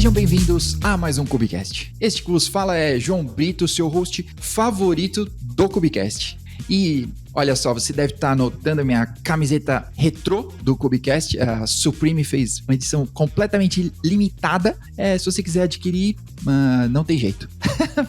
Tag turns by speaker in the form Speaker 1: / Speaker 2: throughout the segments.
Speaker 1: Sejam bem-vindos a mais um Cubicast. Este que vos fala é João Brito, seu host favorito do Cubicast. E olha só, você deve estar notando a minha camiseta retrô do Cubicast. A Supreme fez uma edição completamente limitada. Se você quiser adquirir, não tem jeito.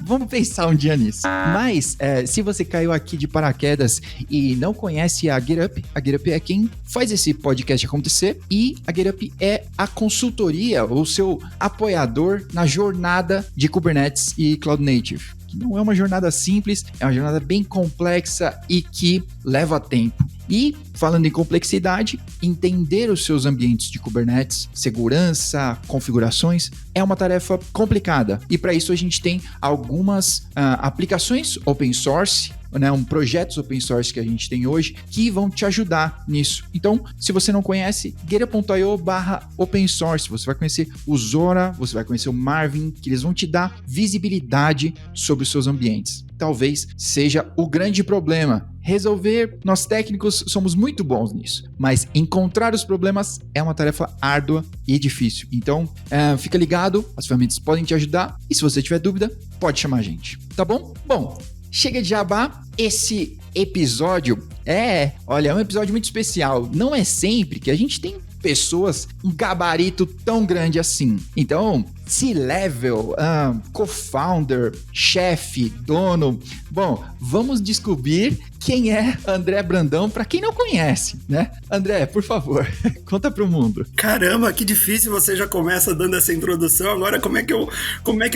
Speaker 1: Vamos pensar um dia nisso. Mas, se você caiu aqui de paraquedas e não conhece a GetUp é quem faz esse podcast acontecer. E a GetUp é a consultoria, ou seu apoiador na jornada de Kubernetes e Cloud Native. Não é uma jornada simples, é uma jornada bem complexa e que leva tempo. E, falando em complexidade, entender os seus ambientes de Kubernetes, segurança, configurações, é uma tarefa complicada. E para isso a gente tem algumas aplicações open source, projetos open source que a gente tem hoje, que vão te ajudar nisso. Então, se você não conhece, getup.io/open source, você vai conhecer o Zora, você vai conhecer o Marvin, que eles vão te dar visibilidade sobre os seus ambientes. Talvez seja o grande problema. Resolver, nós técnicos somos muito bons nisso, mas encontrar os problemas é uma tarefa árdua e difícil. Então, fica ligado, as ferramentas podem te ajudar e se você tiver dúvida, pode chamar a gente, tá bom? Bom, chega de jabá, esse episódio é um episódio muito especial. Não é sempre que a gente tem pessoas, um gabarito tão grande assim. Então, C-level, co-founder, chefe, dono. Bom, vamos descobrir quem é André Brandão, para quem não conhece, né? André, por favor, conta pro mundo.
Speaker 2: Caramba, que difícil, você já começa dando essa introdução. Agora, como é que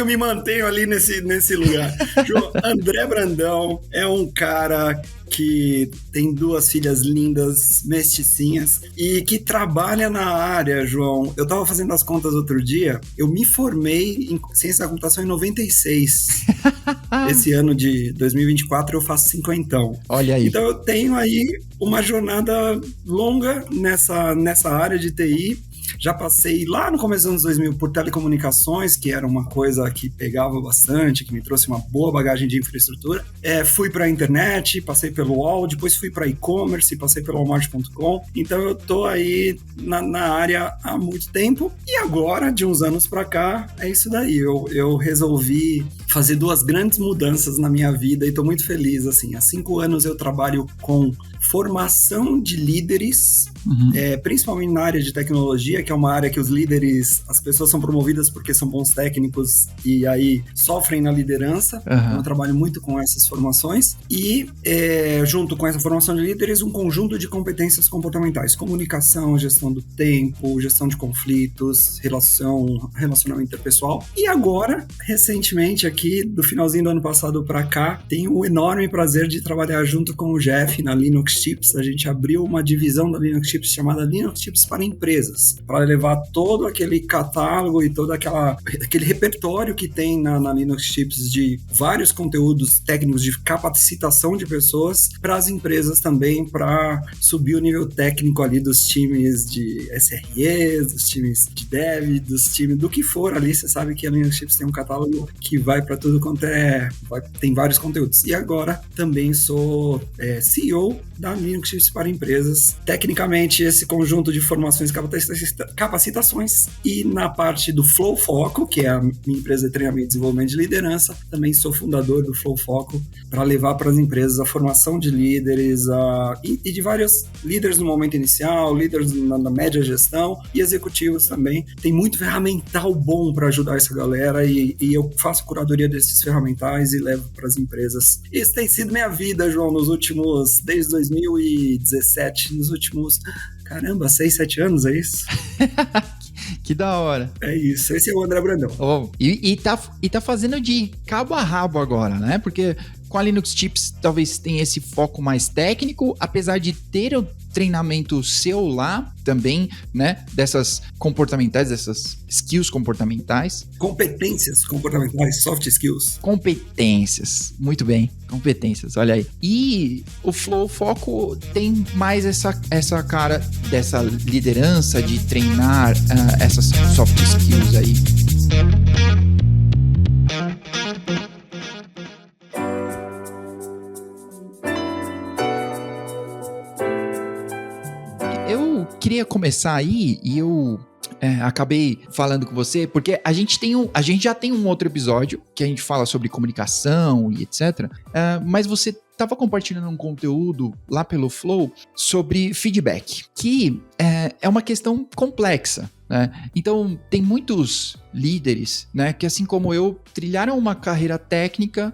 Speaker 2: eu me mantenho ali nesse lugar? João, André Brandão é um cara que tem 2 filhas lindas, mesticinhas, e que trabalha na área, João. Eu tava fazendo as contas outro dia, eu me formei em ciência da computação em 96. Esse ano de 2024 eu faço 50.
Speaker 1: Olha aí.
Speaker 2: Então eu tenho aí uma jornada longa nessa área de TI. Já passei lá no começo dos anos 2000 por telecomunicações, que era uma coisa que pegava bastante, que me trouxe uma boa bagagem de infraestrutura. Fui para a internet, passei pelo UOL, depois fui para e-commerce, passei pelo Walmart.com. Então eu tô aí na área há muito tempo. E agora, de uns anos para cá, é isso daí. Eu resolvi fazer 2 grandes mudanças na minha vida e tô muito feliz. Assim, há 5 anos eu trabalho com formação de líderes, principalmente na área de tecnologia, que é uma área que os líderes, as pessoas são promovidas porque são bons técnicos e aí sofrem na liderança. Então eu trabalho muito com essas formações e junto com essa formação de líderes, um conjunto de competências comportamentais, comunicação, gestão do tempo, gestão de conflitos, relacionamento interpessoal. E agora, recentemente aqui, do finalzinho do ano passado para cá, tenho o enorme prazer de trabalhar junto com o Jeff na Linux Chips. A gente abriu uma divisão da Linux Chips chamada Linux Chips para empresas, para levar todo aquele catálogo e todo aquele repertório que tem na Linux Chips de vários conteúdos técnicos de capacitação de pessoas para as empresas também, para subir o nível técnico ali dos times de SREs, dos times de dev, dos times do que for ali. Você sabe que a Linux Chips tem um catálogo que vai para tudo quanto tem vários conteúdos. E agora também sou CEO da Linux Chips para empresas. Tecnicamente, esse conjunto de formações e capacitações, e na parte do Flow Foco, que é a minha empresa de treinamento e desenvolvimento de liderança, também sou fundador do Flow Foco, para levar para as empresas a formação de líderes e de vários líderes no momento inicial, líderes na média gestão e executivos também. Tem muito ferramental bom para ajudar essa galera e eu faço curadoria desses ferramentais e levo para as empresas. Isso tem sido minha vida, João, desde 2017, nos últimos, 6, 7 anos, é isso?
Speaker 1: Que da hora.
Speaker 2: É isso, esse é o André Brandão.
Speaker 1: E tá fazendo de cabo a rabo agora, né? Porque com a Linux Chips talvez tenha esse foco mais técnico, apesar de ter o treinamento seu lá também, né? Dessas comportamentais, dessas skills comportamentais.
Speaker 2: Competências comportamentais, soft skills.
Speaker 1: Competências, muito bem, competências, olha aí. E o Flow Foco tem mais essa cara dessa liderança de treinar essas soft skills aí. Eu queria começar aí e eu acabei falando com você, porque a gente já tem um outro episódio que a gente fala sobre comunicação e etc. Mas você estava compartilhando um conteúdo lá pelo Flow sobre feedback, que é uma questão complexa, né? Então, tem muitos líderes, né, que assim como eu, trilharam uma carreira técnica,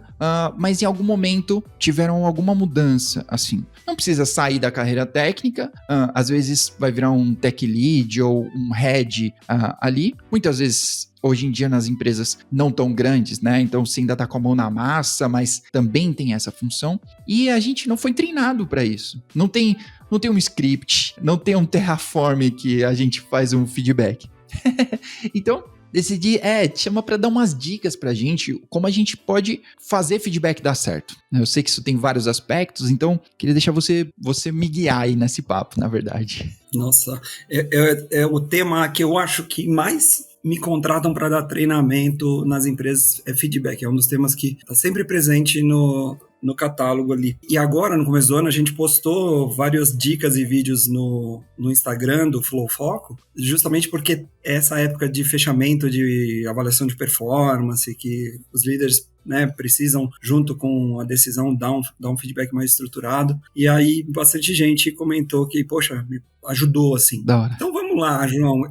Speaker 1: mas em algum momento tiveram alguma mudança, assim. Não precisa sair da carreira técnica, às vezes vai virar um tech lead ou um head ali. Muitas vezes, hoje em dia, nas empresas não tão grandes, né, então você ainda tá com a mão na massa, mas também tem essa função. E a gente não foi treinado para isso. Não tem um script, não tem um Terraform que a gente faz um feedback. Então, decidi, te chama para dar umas dicas pra gente, como a gente pode fazer feedback dar certo. Eu sei que isso tem vários aspectos, então queria deixar você me guiar aí nesse papo, na verdade.
Speaker 2: Nossa, é o tema que eu acho que mais me contratam para dar treinamento nas empresas, é feedback. É um dos temas que está sempre presente no catálogo ali. E agora, no começo do ano, a gente postou várias dicas e vídeos no Instagram do Flow Foco, justamente porque essa época de fechamento de avaliação de performance, que os líderes, né, precisam, junto com a decisão, dar um feedback mais estruturado. E aí, bastante gente comentou que, poxa, me ajudou, assim.
Speaker 1: Da hora.
Speaker 2: Então, vamos lá, João.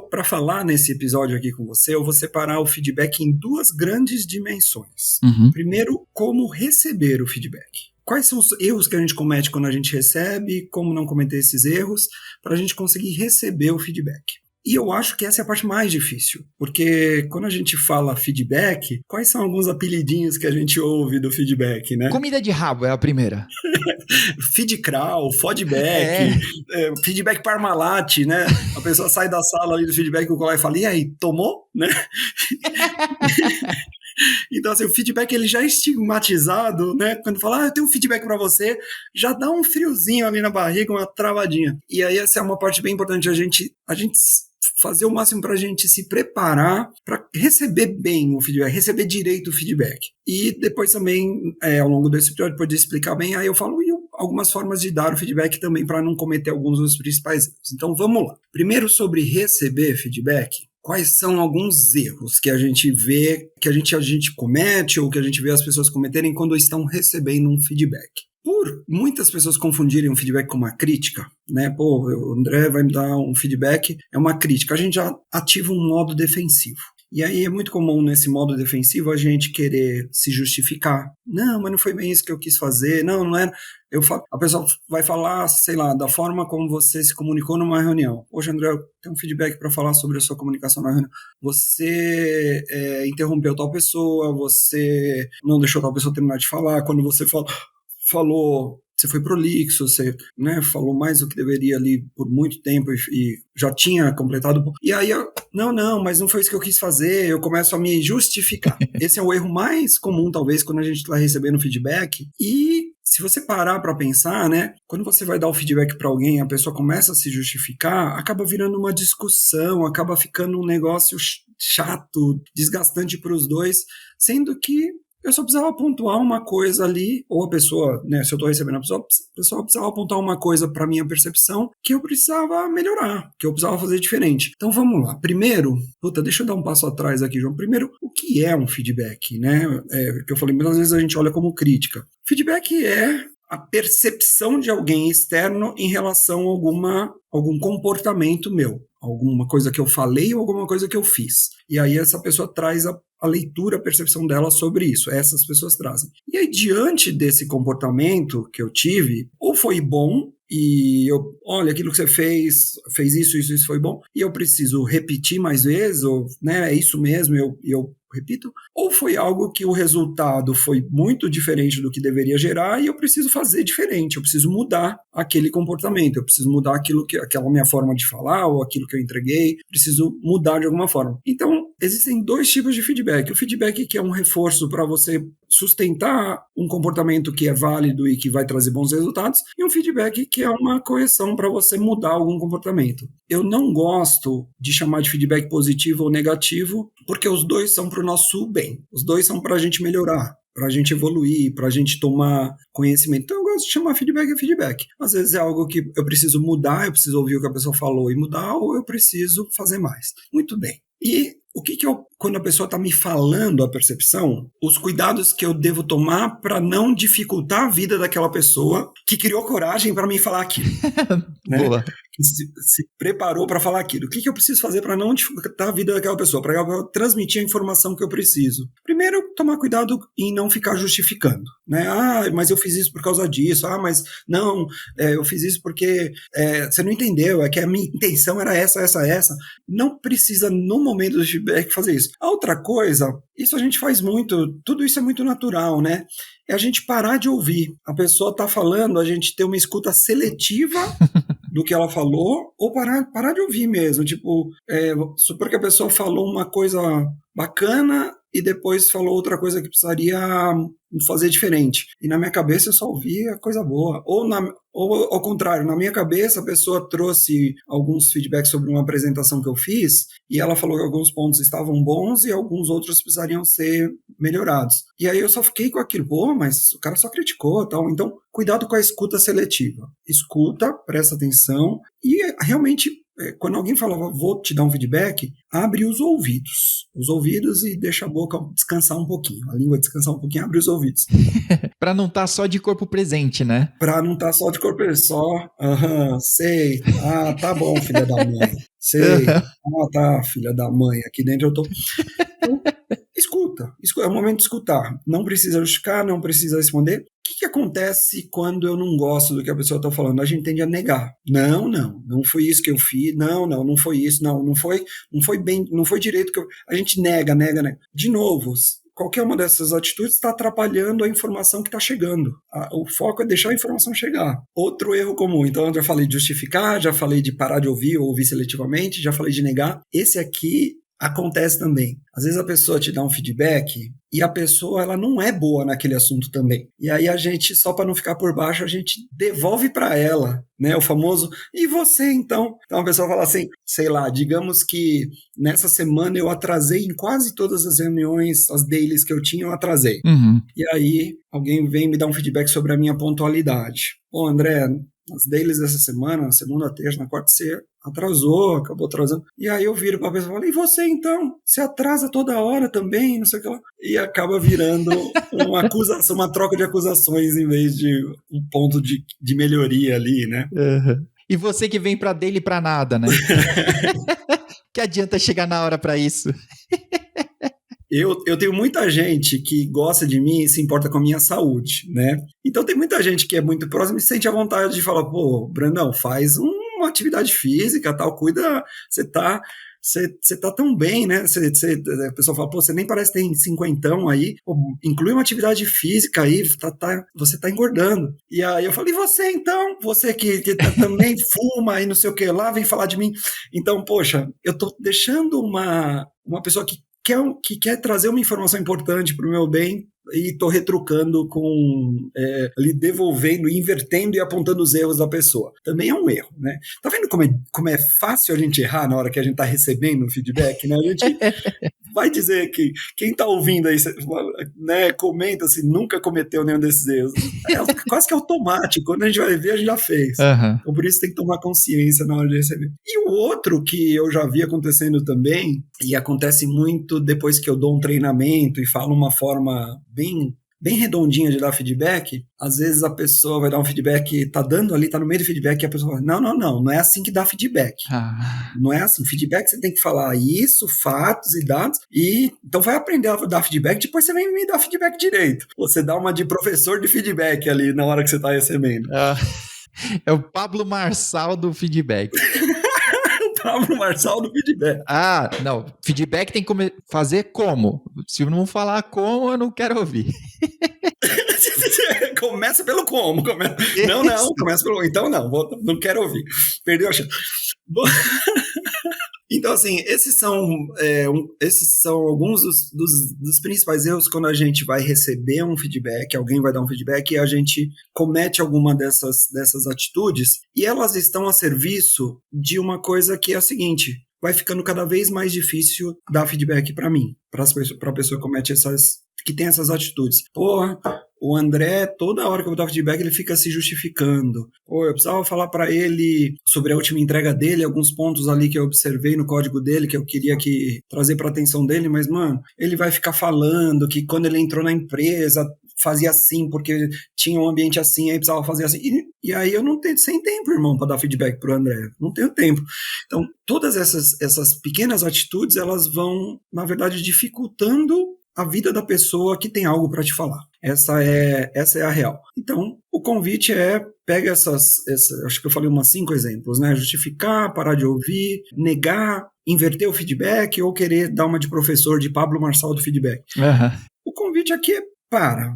Speaker 2: Para falar nesse episódio aqui com você, eu vou separar o feedback em duas grandes dimensões.
Speaker 1: Uhum.
Speaker 2: Primeiro, como receber o feedback. Quais são os erros que a gente comete quando a gente recebe, como não cometer esses erros, para a gente conseguir receber o feedback. E eu acho que essa é a parte mais difícil, porque quando a gente fala feedback, quais são alguns apelidinhos que a gente ouve do feedback, né?
Speaker 1: Comida de rabo é a primeira.
Speaker 2: Feedcrawl, fodback, feedback Parmalat, né? A pessoa sai da sala ali do feedback, o colega fala, e aí, tomou? Né? Então, assim, o feedback ele já é estigmatizado, né? Quando fala, eu tenho um feedback para você, já dá um friozinho ali na barriga, uma travadinha. E aí essa é uma parte bem importante, a gente fazer o máximo para a gente se preparar para receber bem o feedback, receber direito o feedback. E depois também, ao longo desse episódio, poder explicar bem, aí eu falo algumas formas de dar o feedback também para não cometer alguns dos principais erros. Então, vamos lá. Primeiro, sobre receber feedback. Quais são alguns erros que a gente vê, que a gente comete ou que a gente vê as pessoas cometerem quando estão recebendo um feedback? Por muitas pessoas confundirem um feedback com uma crítica, né? Pô, o André vai me dar um feedback, é uma crítica. A gente já ativa um modo defensivo. E aí é muito comum nesse modo defensivo a gente querer se justificar. Não, mas não foi bem isso que eu quis fazer. Não era. A pessoa vai falar, sei lá, da forma como você se comunicou numa reunião. Hoje, André, eu tenho um feedback para falar sobre a sua comunicação na reunião. Você interrompeu tal pessoa, você não deixou tal pessoa terminar de falar. Quando você falou, você foi prolixo, você, né, falou mais do que deveria ali por muito tempo e já tinha completado. E aí, mas não foi isso que eu quis fazer, eu começo a me justificar. Esse é o erro mais comum, talvez, quando a gente está recebendo feedback. E se você parar para pensar, né, quando você vai dar o feedback para alguém, a pessoa começa a se justificar, acaba virando uma discussão, acaba ficando um negócio chato, desgastante para os dois, sendo que eu só precisava pontuar uma coisa ali, ou a pessoa, né, se eu estou recebendo a pessoa precisava apontar uma coisa para minha percepção que eu precisava melhorar, que eu precisava fazer diferente. Então vamos lá. Primeiro, deixa eu dar um passo atrás aqui, João. Primeiro, o que é um feedback, né? Que eu falei, muitas vezes a gente olha como crítica. Feedback é a percepção de alguém externo em relação a algum comportamento meu, alguma coisa que eu falei ou alguma coisa que eu fiz. E aí essa pessoa traz a leitura, a percepção dela sobre isso. Essas pessoas trazem. E aí, diante desse comportamento que eu tive, ou foi bom, e olha, aquilo que você fez isso foi bom, e eu preciso repetir mais vezes, ou, né, é isso mesmo, eu repito, ou foi algo que o resultado foi muito diferente do que deveria gerar e eu preciso fazer diferente, eu preciso mudar aquele comportamento, eu preciso mudar aquela minha forma de falar ou aquilo que eu entreguei, preciso mudar de alguma forma. Então, existem dois tipos de feedback. O feedback que é um reforço para você sustentar um comportamento que é válido e que vai trazer bons resultados, e um feedback que é uma correção para você mudar algum comportamento. Eu não gosto de chamar de feedback positivo ou negativo, porque os dois são para o nosso bem. Os dois são para a gente melhorar, para a gente evoluir, para a gente tomar conhecimento. Então, eu gosto de chamar feedback é feedback. Às vezes é algo que eu preciso mudar, eu preciso ouvir o que a pessoa falou e mudar, ou eu preciso fazer mais. Muito bem. E o que quando a pessoa está me falando a percepção, os cuidados que eu devo tomar para não dificultar a vida daquela pessoa que criou coragem para me falar aquilo. Né?
Speaker 1: Boa.
Speaker 2: Que se preparou para falar aquilo. O que eu preciso fazer para não dificultar a vida daquela pessoa, para ela transmitir a informação que eu preciso? Primeiro, tomar cuidado em não ficar justificando. Né? Mas eu fiz isso por causa disso. Mas não, eu fiz isso porque você não entendeu, é que a minha intenção era essa. Não precisa, no momento do feedback, fazer isso. A outra coisa, isso a gente faz muito, tudo isso é muito natural, né? É a gente parar de ouvir. A pessoa está falando, a gente ter uma escuta seletiva do que ela falou, ou parar de ouvir mesmo. Tipo, supor que a pessoa falou uma coisa bacana e depois falou outra coisa que precisaria fazer diferente. E na minha cabeça eu só ouvi a coisa boa. Ou ao contrário, na minha cabeça a pessoa trouxe alguns feedbacks sobre uma apresentação que eu fiz e ela falou que alguns pontos estavam bons e alguns outros precisariam ser melhorados. E aí eu só fiquei com aquilo, mas o cara só criticou, tal. Então, cuidado com a escuta seletiva. Escuta, presta atenção e realmente, quando alguém fala, vou te dar um feedback, abre os ouvidos e deixa a boca descansar um pouquinho, a língua descansar um pouquinho, abre os ouvidos.
Speaker 1: Pra não estar só de corpo presente, né?
Speaker 2: Pra não estar só de corpo presente, sei, tá bom, filha da mãe, sei, tá, filha da mãe, aqui dentro eu tô... Então, escuta, é o momento de escutar, não precisa justificar, não precisa responder. O que acontece quando eu não gosto do que a pessoa está falando? A gente tende a negar. Não foi isso que eu fiz, não foi isso, não foi bem, não foi direito que eu... A gente nega. De novo, qualquer uma dessas atitudes está atrapalhando a informação que está chegando. O foco é deixar a informação chegar. Outro erro comum, então eu já falei de justificar, já falei de parar de ouvir ou ouvir seletivamente, já falei de negar. Esse aqui acontece também. Às vezes a pessoa te dá um feedback e a pessoa ela não é boa naquele assunto também. E aí a gente, só para não ficar por baixo, a gente devolve para ela, né, o famoso, e você então? Então a pessoa fala assim, sei lá, digamos que nessa semana eu atrasei em quase todas as reuniões, as dailies que eu tinha, eu atrasei.
Speaker 1: Uhum.
Speaker 2: E aí alguém vem me dar um feedback sobre a minha pontualidade. André, as dailies dessa semana, na segunda, terça, na quarta, você acabou atrasando. E aí eu viro pra pessoa e falo, e você então? Você atrasa toda hora também, não sei o que lá. E acaba virando uma acusação, uma troca de acusações em vez de um ponto de melhoria ali, né?
Speaker 1: Uhum. E você que vem pra dele pra nada, né? Que adianta chegar na hora pra isso?
Speaker 2: Eu tenho muita gente que gosta de mim e se importa com a minha saúde, né? Então tem muita gente que é muito próxima e sente a vontade de falar, Brandão, faz uma atividade física, tal, cuida, você tá tão bem, né? A pessoa fala, você nem parece que tem 50 aí, inclui uma atividade física aí, você tá engordando. E aí eu falei, e você então? Você que também fuma e não sei o que lá, vem falar de mim. Então, poxa, eu tô deixando uma pessoa que quer trazer uma informação importante para o meu bem e estou retrucando ali devolvendo, invertendo e apontando os erros da pessoa. Também é um erro, né? Tá vendo como é fácil a gente errar na hora que a gente está recebendo um feedback, né? A gente vai dizer que quem está ouvindo aí, né, comenta se nunca cometeu nenhum desses erros. É quase que automático. Quando a gente vai ver, a gente já fez.
Speaker 1: Uhum.
Speaker 2: Então, por isso tem que tomar consciência na hora de receber. E o outro que eu já vi acontecendo também, e acontece muito depois que eu dou um treinamento e falo uma forma bem redondinha de dar feedback, às vezes a pessoa vai dar um feedback, tá dando ali, tá no meio do feedback, e a pessoa fala, não é assim que dá feedback. Não é assim, feedback você tem que falar isso, fatos e dados, e então vai aprender a dar feedback, depois você vem me dar feedback direito. Você dá uma de professor de feedback ali na hora que você tá recebendo.
Speaker 1: É o Pablo Marçal do feedback.
Speaker 2: Pablo Marçal do feedback.
Speaker 1: Não. Feedback tem que fazer como? Se não falar como, eu não quero ouvir.
Speaker 2: Começa pelo como. Não, começa pelo... Então não quero ouvir. Perdeu a chance. Então, assim, esses são alguns dos principais erros quando a gente vai receber um feedback, alguém vai dar um feedback e a gente comete alguma dessas atitudes e elas estão a serviço de uma coisa que é a seguinte, vai ficando cada vez mais difícil dar feedback para mim, para a pessoa que comete que tem essas atitudes. o André, toda hora que eu vou dar feedback, ele fica se justificando. Pô, eu precisava falar para ele sobre a última entrega dele, alguns pontos ali que eu observei no código dele, que eu queria trazer para atenção dele, mas, mano, ele vai ficar falando que quando ele entrou na empresa, fazia assim, porque tinha um ambiente assim, aí precisava fazer assim. E aí eu não tenho, sem tempo, irmão, para dar feedback pro André. Não tenho tempo. Então, todas essas pequenas atitudes, elas vão, na verdade, dificultando a vida da pessoa que tem algo para te falar. Essa é a real. Então, o convite pega acho que eu falei umas 5 exemplos, né? Justificar, parar de ouvir, negar, inverter o feedback ou querer dar uma de professor de Pablo Marçal do feedback.
Speaker 1: Uhum.
Speaker 2: O convite aqui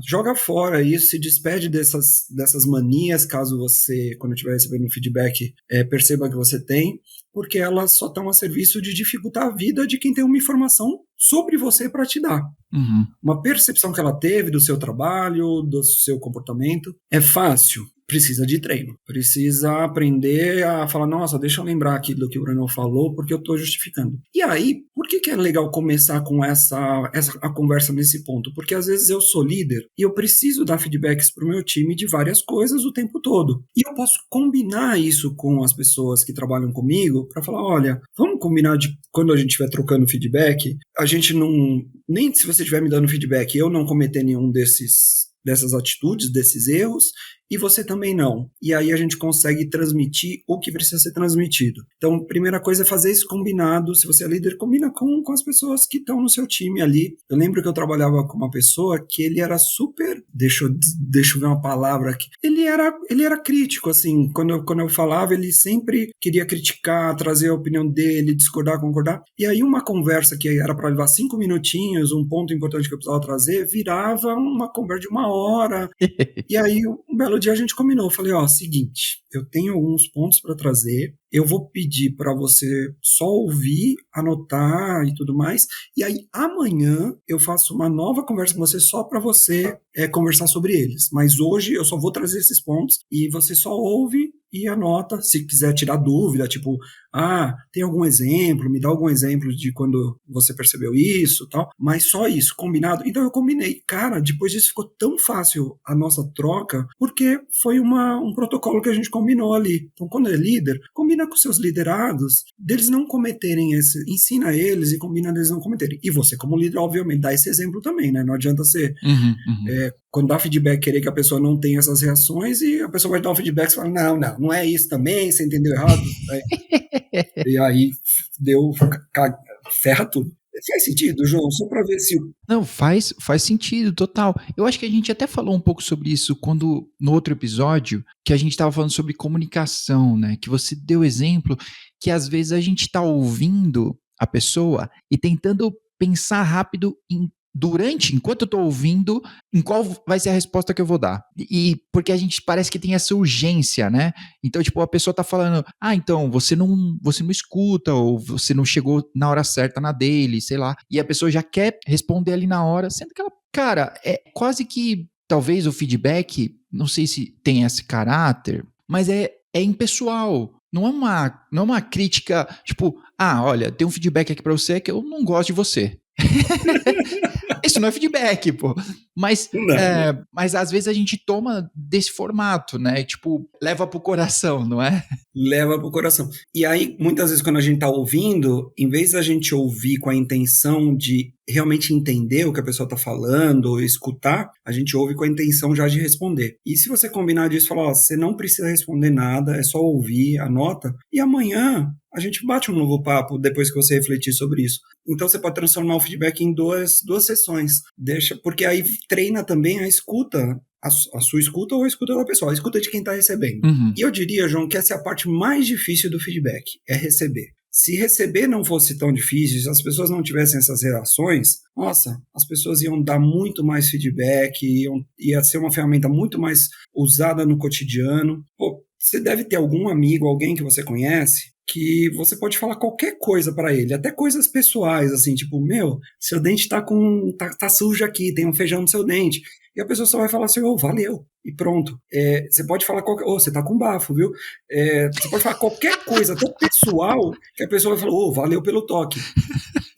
Speaker 2: joga fora isso, se despede dessas manias, caso você, quando estiver recebendo feedback, perceba que você tem, porque elas só estão a serviço de dificultar a vida de quem tem uma informação sobre você para te dar.
Speaker 1: Uhum.
Speaker 2: Uma percepção que ela teve do seu trabalho, do seu comportamento. É fácil? Precisa de treino. Precisa aprender a falar, nossa, deixa eu lembrar aqui do que o Bruno falou, porque eu estou justificando. E aí, por que é legal começar com a conversa nesse ponto? Porque às vezes eu sou líder e eu preciso dar feedbacks para o meu time de várias coisas o tempo todo. E eu posso combinar isso com as pessoas que trabalham comigo para falar, olha, vamos combinar de quando a gente estiver trocando feedback, a gente não... Nem se você estiver me dando feedback, eu não cometer nenhum dessas atitudes, desses erros, e você também não. E aí a gente consegue transmitir o que precisa ser transmitido. Então, primeira coisa é fazer isso combinado. Se você é líder, combina com as pessoas que estão no seu time ali. Eu lembro que eu trabalhava com uma pessoa que ele era super... Deixa eu ver uma palavra aqui. Ele era crítico, assim. Quando eu falava, ele sempre queria criticar, trazer a opinião dele, discordar, concordar. E aí uma conversa que era para levar 5 minutinhos, um ponto importante que eu precisava trazer, virava uma conversa de 1 hora. E aí, um belo dia a gente combinou. Eu falei, seguinte, eu tenho alguns pontos para trazer, eu vou pedir para você só ouvir, anotar e tudo mais, e aí amanhã eu faço uma nova conversa com você só para você conversar sobre eles. Mas hoje eu só vou trazer esses pontos e você só ouve e anota, se quiser tirar dúvida, tipo, tem algum exemplo, me dá algum exemplo de quando você percebeu isso e tal, mas só isso, combinado? Então eu combinei. Cara, depois disso ficou tão fácil a nossa troca, porque foi um protocolo que a gente combinou ali. Então quando é líder, combina com seus liderados, deles não cometerem ensina eles e combina deles não cometerem. E você como líder, obviamente, dá esse exemplo também, né? Não adianta ser... quando dá feedback, querer que a pessoa não tenha essas reações e a pessoa vai dar um feedback e fala, não é isso também, você entendeu errado. E aí ferra tudo. Faz sentido, João? Só para ver se...
Speaker 1: Não, faz sentido, total. Eu acho que a gente até falou um pouco sobre isso no outro episódio, que a gente estava falando sobre comunicação, né? Que você deu exemplo que às vezes a gente está ouvindo a pessoa e tentando pensar rápido enquanto eu tô ouvindo, em qual vai ser a resposta que eu vou dar. E porque a gente parece que tem essa urgência, né? Então, tipo, a pessoa tá falando, então, você não escuta, ou você não chegou na hora certa na dele, sei lá. E a pessoa já quer responder ali na hora, sendo que ela, cara, é quase que, talvez o feedback, não sei se tem esse caráter, mas é impessoal. Não é uma crítica, tipo, olha, tem um feedback aqui pra você que eu não gosto de você. Isso não é feedback, pô. Mas às vezes a gente toma desse formato, né? Tipo, leva pro coração, não é?
Speaker 2: Leva pro coração. E aí, muitas vezes, quando a gente tá ouvindo, em vez da gente ouvir com a intenção de realmente entender o que a pessoa tá falando, escutar, a gente ouve com a intenção já de responder. E se você combinar disso, falar, você não precisa responder nada, é só ouvir, anota, e amanhã a gente bate um novo papo depois que você refletir sobre isso. Então você pode transformar o feedback em duas sessões. Porque aí treina também a escuta, a sua escuta ou a escuta da pessoa, a escuta de quem está recebendo.
Speaker 1: Uhum.
Speaker 2: E eu diria, João, que essa é a parte mais difícil do feedback, é receber. Se receber não fosse tão difícil, se as pessoas não tivessem essas reações, nossa, as pessoas iam dar muito mais feedback, ia ser uma ferramenta muito mais usada no cotidiano. Pô, você deve ter algum amigo, alguém que você conhece, que você pode falar qualquer coisa para ele, até coisas pessoais, assim, tipo, seu dente tá sujo aqui, tem um feijão no seu dente. E a pessoa só vai falar assim, valeu, e pronto. Você pode falar você tá com bafo, viu? Você pode falar qualquer coisa, até pessoal, que a pessoa vai falar, valeu pelo toque.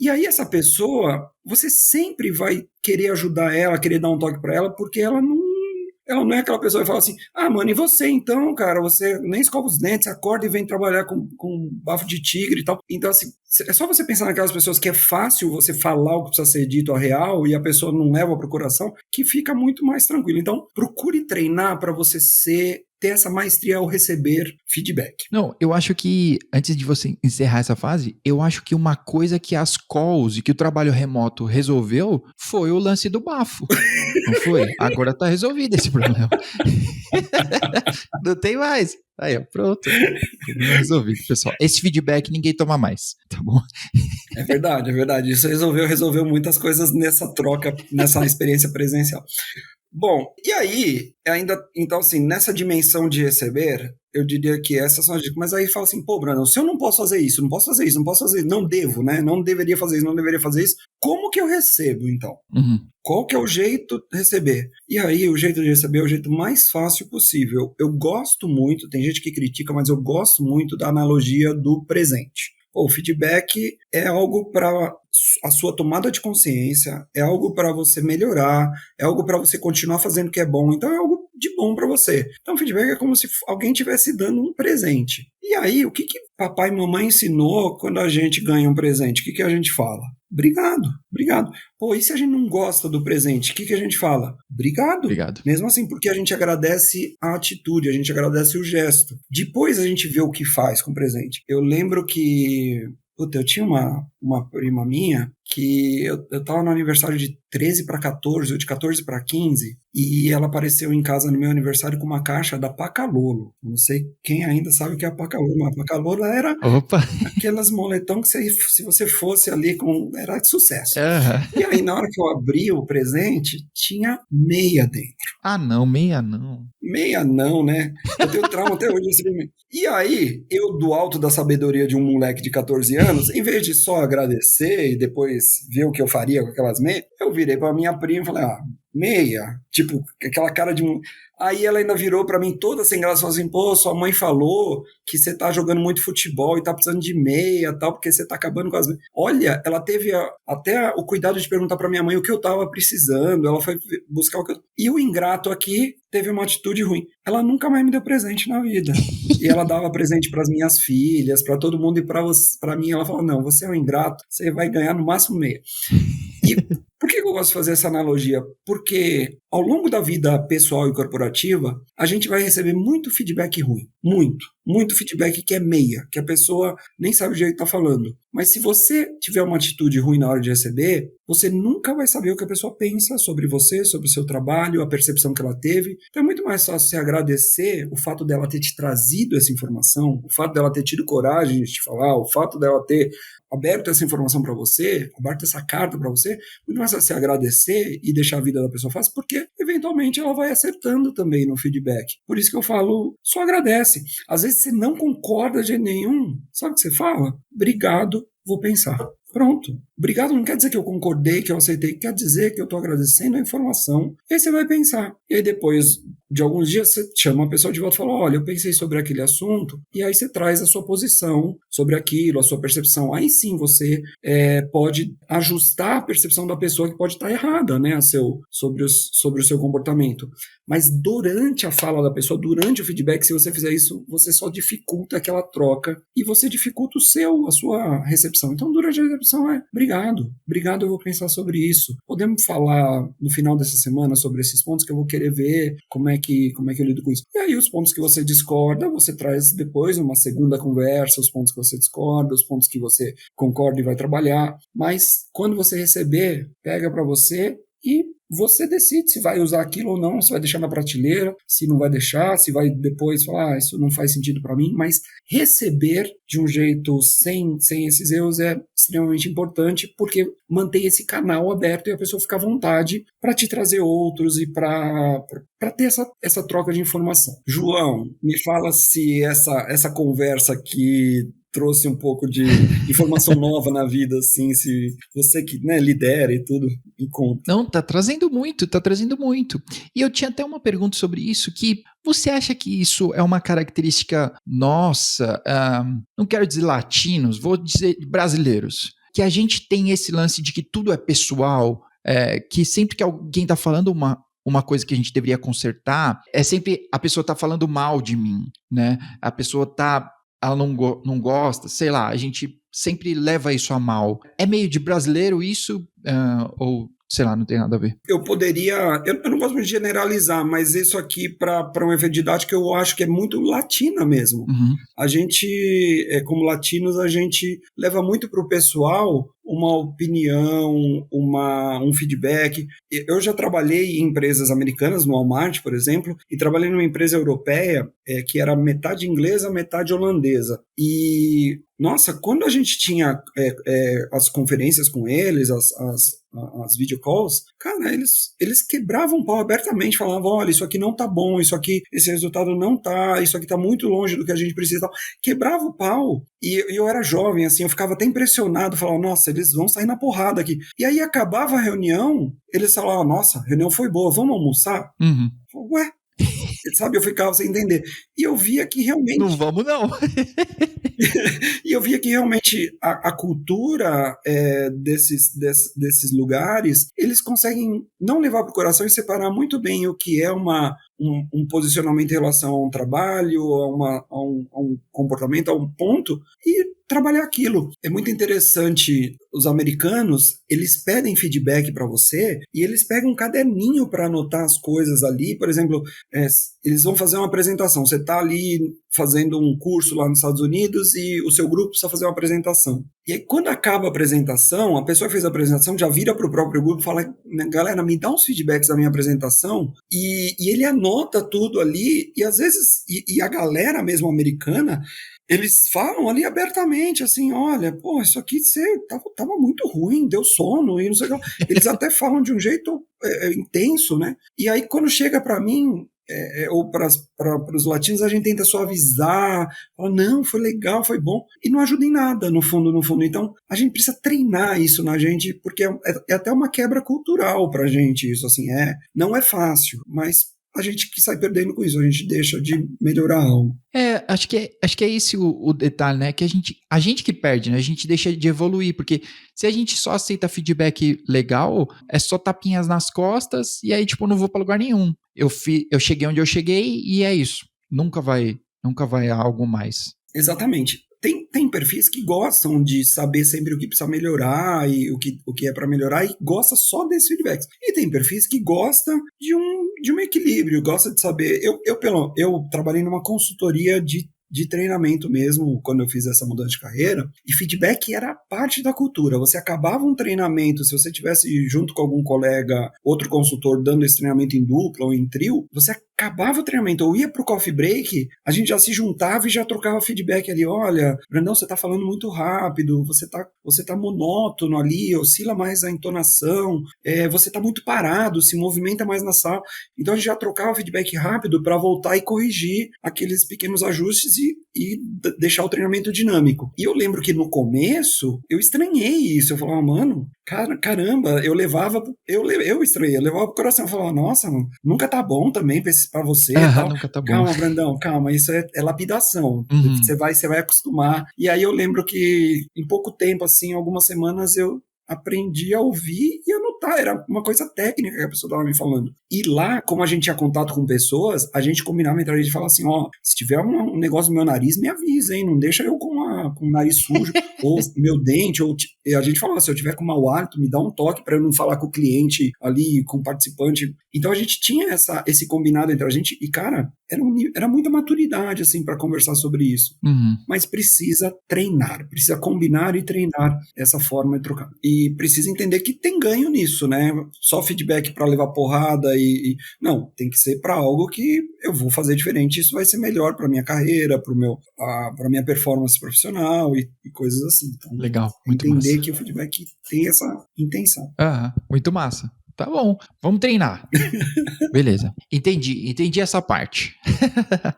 Speaker 2: E aí essa pessoa, você sempre vai querer ajudar ela, querer dar um toque para ela, porque ela não Ela não é aquela pessoa que fala assim, mano, e você então, cara, você nem escova os dentes, acorda e vem trabalhar com bafo de tigre e tal. Então, assim, é só você pensar naquelas pessoas que é fácil você falar o que precisa ser dito a real e a pessoa não leva pro coração, que fica muito mais tranquilo. Então, procure treinar para você ter essa maestria ao receber feedback.
Speaker 1: Não, eu acho que, antes de você encerrar essa fase, eu acho que uma coisa que as calls e que o trabalho remoto resolveu foi o lance do bafo. Não foi? Agora tá resolvido esse problema. Não tem mais. Aí, ó, pronto. Problema resolvido, pessoal. Esse feedback ninguém toma mais, tá bom?
Speaker 2: É verdade. Isso resolveu muitas coisas nessa troca, nessa experiência presencial. Bom, e aí, ainda, então assim, nessa dimensão de receber, eu diria que essas são as dicas, mas aí fala assim, pô, Bruno, se eu não posso fazer isso, não devo, né, não deveria fazer isso, como que eu recebo, então? Qual que é o jeito de receber? E aí, o jeito de receber é o jeito mais fácil possível. Eu gosto muito, tem gente que critica, mas eu gosto muito da analogia do presente. O feedback é algo para a sua tomada de consciência, é algo para você melhorar, é algo para você continuar fazendo o que é bom, então é algo de bom para você. Então, feedback é como se alguém estivesse dando um presente. E aí, o que papai e mamãe ensinou quando a gente ganha um presente? O que a gente fala? Obrigado. Pô, e se a gente não gosta do presente, o que a gente fala? Obrigado. Mesmo assim, porque a gente agradece a atitude, a gente agradece o gesto. Depois a gente vê o que faz com o presente. Eu lembro que eu tinha uma prima minha que eu tava no aniversário de 13 para 14, ou de 14 para 15, e ela apareceu em casa no meu aniversário com uma caixa da Pacalolo. Não sei quem ainda sabe o que é a Pacalolo, mas a Pacalolo era aquelas moletão que se você fosse ali, era de sucesso. E aí, na hora que eu abri o presente, tinha meia dentro.
Speaker 1: Não, meia não.
Speaker 2: Meia não, né? Eu tenho trauma até hoje. E aí, eu, do alto da sabedoria de um moleque de 14 anos, em vez de só agradecer e depois ver o que eu faria com aquelas meias, eu virei pra minha prima e falei, meia? Tipo, aquela cara de... Aí ela ainda virou pra mim toda sem graça, falou assim, pô, sua mãe falou que você tá jogando muito futebol e tá precisando de meia, tal, porque você tá acabando com as meias. Olha, ela teve até o cuidado de perguntar pra minha mãe o que eu tava precisando, ela foi buscar o que eu... E o ingrato aqui teve uma atitude ruim. Ela nunca mais me deu presente na vida. E ela dava presente pras minhas filhas, pra todo mundo, e pra mim ela falou, não, você é um ingrato, você vai ganhar no máximo meia. E por que eu gosto de fazer essa analogia? Porque ao longo da vida pessoal e corporativa, a gente vai receber muito feedback ruim. Muito feedback que é meia, que a pessoa nem sabe o jeito que tá falando. Mas se você tiver uma atitude ruim na hora de receber, você nunca vai saber o que a pessoa pensa sobre você, sobre o seu trabalho, a percepção que ela teve. Então é muito mais fácil você agradecer o fato dela ter te trazido essa informação, o fato dela ter tido coragem de te falar, o fato dela ter aberto essa informação para você, aberto essa carta para você, muito mais fácil você agradecer e deixar a vida da pessoa fácil, porque eventualmente ela vai acertando também no feedback. Por isso que eu falo, só agradece. Às vezes você não concorda de jeito nenhum, sabe o que você fala? Obrigado, vou pensar. Pronto. Obrigado não quer dizer que eu concordei, que eu aceitei, quer dizer que eu estou agradecendo a informação. E aí você vai pensar. E aí depois de alguns dias você chama a pessoa de volta e fala, olha, eu pensei sobre aquele assunto, e aí você traz a sua posição sobre aquilo, a sua percepção. Aí sim você pode ajustar a percepção da pessoa que pode estar errada, né, sobre o seu comportamento. Mas durante a fala da pessoa, durante o feedback, se você fizer isso, você só dificulta aquela troca e você dificulta a sua recepção. Então, durante a recepção obrigado, eu vou pensar sobre isso. Podemos falar no final dessa semana sobre esses pontos que eu vou querer ver, como é que eu lido com isso. E aí os pontos que você discorda, você traz depois uma segunda conversa, os pontos que você discorda, os pontos que você concorda e vai trabalhar. Mas quando você receber, pega para você e você decide se vai usar aquilo ou não, se vai deixar na prateleira, se não vai deixar, se vai depois falar, isso não faz sentido para mim, mas receber de um jeito sem esses erros é extremamente importante, porque mantém esse canal aberto e a pessoa fica à vontade para te trazer outros e para ter essa troca de informação. João, me fala se essa conversa aqui trouxe um pouco de informação nova na vida, assim, se você que, né, lidera e tudo, me conta.
Speaker 1: Não, tá trazendo muito. E eu tinha até uma pergunta sobre isso, que você acha que isso é uma característica nossa, não quero dizer latinos, vou dizer brasileiros, que a gente tem esse lance de que tudo é pessoal, que sempre que alguém tá falando uma coisa que a gente deveria consertar, é sempre a pessoa tá falando mal de mim, né? A pessoa ela não gosta, sei lá, a gente sempre leva isso a mal. É meio de brasileiro isso, ou sei lá, não tem nada a ver?
Speaker 2: Eu poderia, eu não gosto muito de generalizar, mas isso aqui para uma enfermidade que eu acho que é muito latina mesmo.
Speaker 1: Uhum.
Speaker 2: A gente, como latinos, a gente leva muito para o pessoal uma opinião, um feedback. Eu já trabalhei em empresas americanas, no Walmart, por exemplo, e trabalhei numa empresa europeia que era metade inglesa, metade holandesa. E, nossa, quando a gente tinha as conferências com eles, as video calls, cara, eles quebravam o pau abertamente, falavam, olha, isso aqui não tá bom, isso aqui, esse resultado não tá, isso aqui tá muito longe do que a gente precisa. Quebrava o pau. E eu era jovem, assim, eu ficava até impressionado, falava, nossa, eles vão sair na porrada aqui. E aí acabava a reunião, eles falavam, nossa, a reunião foi boa, vamos almoçar?
Speaker 1: Uhum.
Speaker 2: Eu falava, ué? Sabe, eu ficava sem entender. E eu via que realmente...
Speaker 1: Não vamos, não.
Speaker 2: E eu via que realmente a cultura desses lugares, eles conseguem não levar para o coração e separar muito bem o que é um posicionamento em relação a um trabalho, a um comportamento, a um ponto, e trabalhar aquilo. É muito interessante, os americanos, eles pedem feedback para você e eles pegam um caderninho para anotar as coisas ali. Por exemplo, eles vão fazer uma apresentação, você está ali fazendo um curso lá nos Estados Unidos e o seu grupo precisa fazer uma apresentação. E aí, quando acaba a apresentação, a pessoa que fez a apresentação já vira para o próprio grupo e fala, galera, me dá uns feedbacks da minha apresentação, e ele anota tudo ali, e às vezes, e a galera mesmo americana, eles falam ali abertamente, assim, olha, pô, isso aqui tava muito ruim, deu sono, e não sei o que. Eles até falam de um jeito intenso, né? E aí, quando chega para mim, ou para os latinos, a gente tenta suavizar, fala, não, foi legal, foi bom, e não ajuda em nada, no fundo. Então, a gente precisa treinar isso na gente, porque é até uma quebra cultural pra gente, isso, assim, não é fácil, mas a gente que sai perdendo com isso, a gente deixa de melhorar algo.
Speaker 1: Acho que é esse o detalhe, né? Que a gente que perde, né? A gente deixa de evoluir, porque se a gente só aceita feedback legal, é só tapinhas nas costas e aí, tipo, não vou pra lugar nenhum. Eu cheguei onde eu cheguei e é isso. Nunca vai algo mais.
Speaker 2: Exatamente. Tem perfis que gostam de saber sempre o que precisa melhorar e o que é para melhorar e gosta só desses feedbacks. E tem perfis que gostam de um equilíbrio, gosta de saber. Eu trabalhei numa consultoria de treinamento mesmo, quando eu fiz essa mudança de carreira, e feedback era parte da cultura. Você acabava um treinamento, se você tivesse junto com algum colega, outro consultor, dando esse treinamento em dupla ou em trio, você acabava o treinamento, ou ia pro coffee break, a gente já se juntava e já trocava feedback ali, olha, Brandão, você tá falando muito rápido, você tá monótono ali, oscila mais a entonação, você tá muito parado, se movimenta mais na sala. Então a gente já trocava feedback rápido para voltar e corrigir aqueles pequenos ajustes e deixar o treinamento dinâmico. E eu lembro que no começo eu estranhei isso, eu falava, mano, caramba, eu estranhei, eu levava pro coração, eu falava, nossa, mano, nunca tá bom também pra você e tal.
Speaker 1: Nunca tá bom.
Speaker 2: Calma, Brandão, calma, isso é lapidação,
Speaker 1: Uhum.
Speaker 2: você vai acostumar. E aí eu lembro que em pouco tempo, assim, algumas semanas eu aprendi a ouvir e anotar, era uma coisa técnica que a pessoa estava me falando. E lá, como a gente tinha contato com pessoas, a gente combinava entre a gente e falava assim, se tiver um negócio no meu nariz, me avisa, hein, não deixa eu com o nariz sujo, ou meu dente, ou a gente falava, se eu tiver com mau hálito, me dá um toque para eu não falar com o cliente ali, com o participante. Então a gente tinha esse combinado entre a gente, e cara, era muita maturidade, assim, para conversar sobre isso.
Speaker 1: Uhum.
Speaker 2: Mas precisa treinar, precisa combinar e treinar essa forma de trocar. E precisa entender que tem ganho nisso, né? Só feedback para levar porrada não, tem que ser para algo que eu vou fazer diferente, isso vai ser melhor para minha carreira, para minha performance profissional e coisas assim. Então,
Speaker 1: legal, muito
Speaker 2: entender
Speaker 1: massa.
Speaker 2: Que o feedback tem essa intenção.
Speaker 1: Muito massa. Tá bom, vamos treinar. Beleza, entendi essa parte.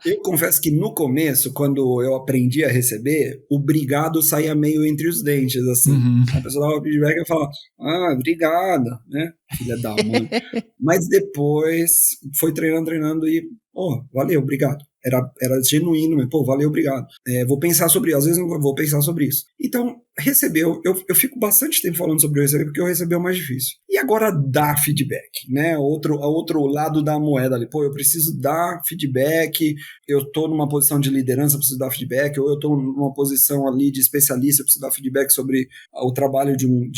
Speaker 2: Eu confesso que no começo, quando eu aprendi a receber, o obrigado saía meio entre os dentes, assim.
Speaker 1: Uhum.
Speaker 2: A pessoa dava feedback e eu falava, obrigado, né? Filha da mãe. Mas depois foi treinando e Oh, valeu, obrigado. Era genuíno, mas, pô, valeu, obrigado. Vou pensar sobre isso, às vezes eu vou pensar sobre isso. Então, recebeu, eu fico bastante tempo falando sobre o receber, porque o receber é o mais difícil. E agora dar feedback, né? Outro lado da moeda ali. Pô, eu preciso dar feedback, eu tô numa posição de liderança, eu preciso dar feedback, ou eu tô numa posição ali de especialista, eu preciso dar feedback sobre o trabalho de um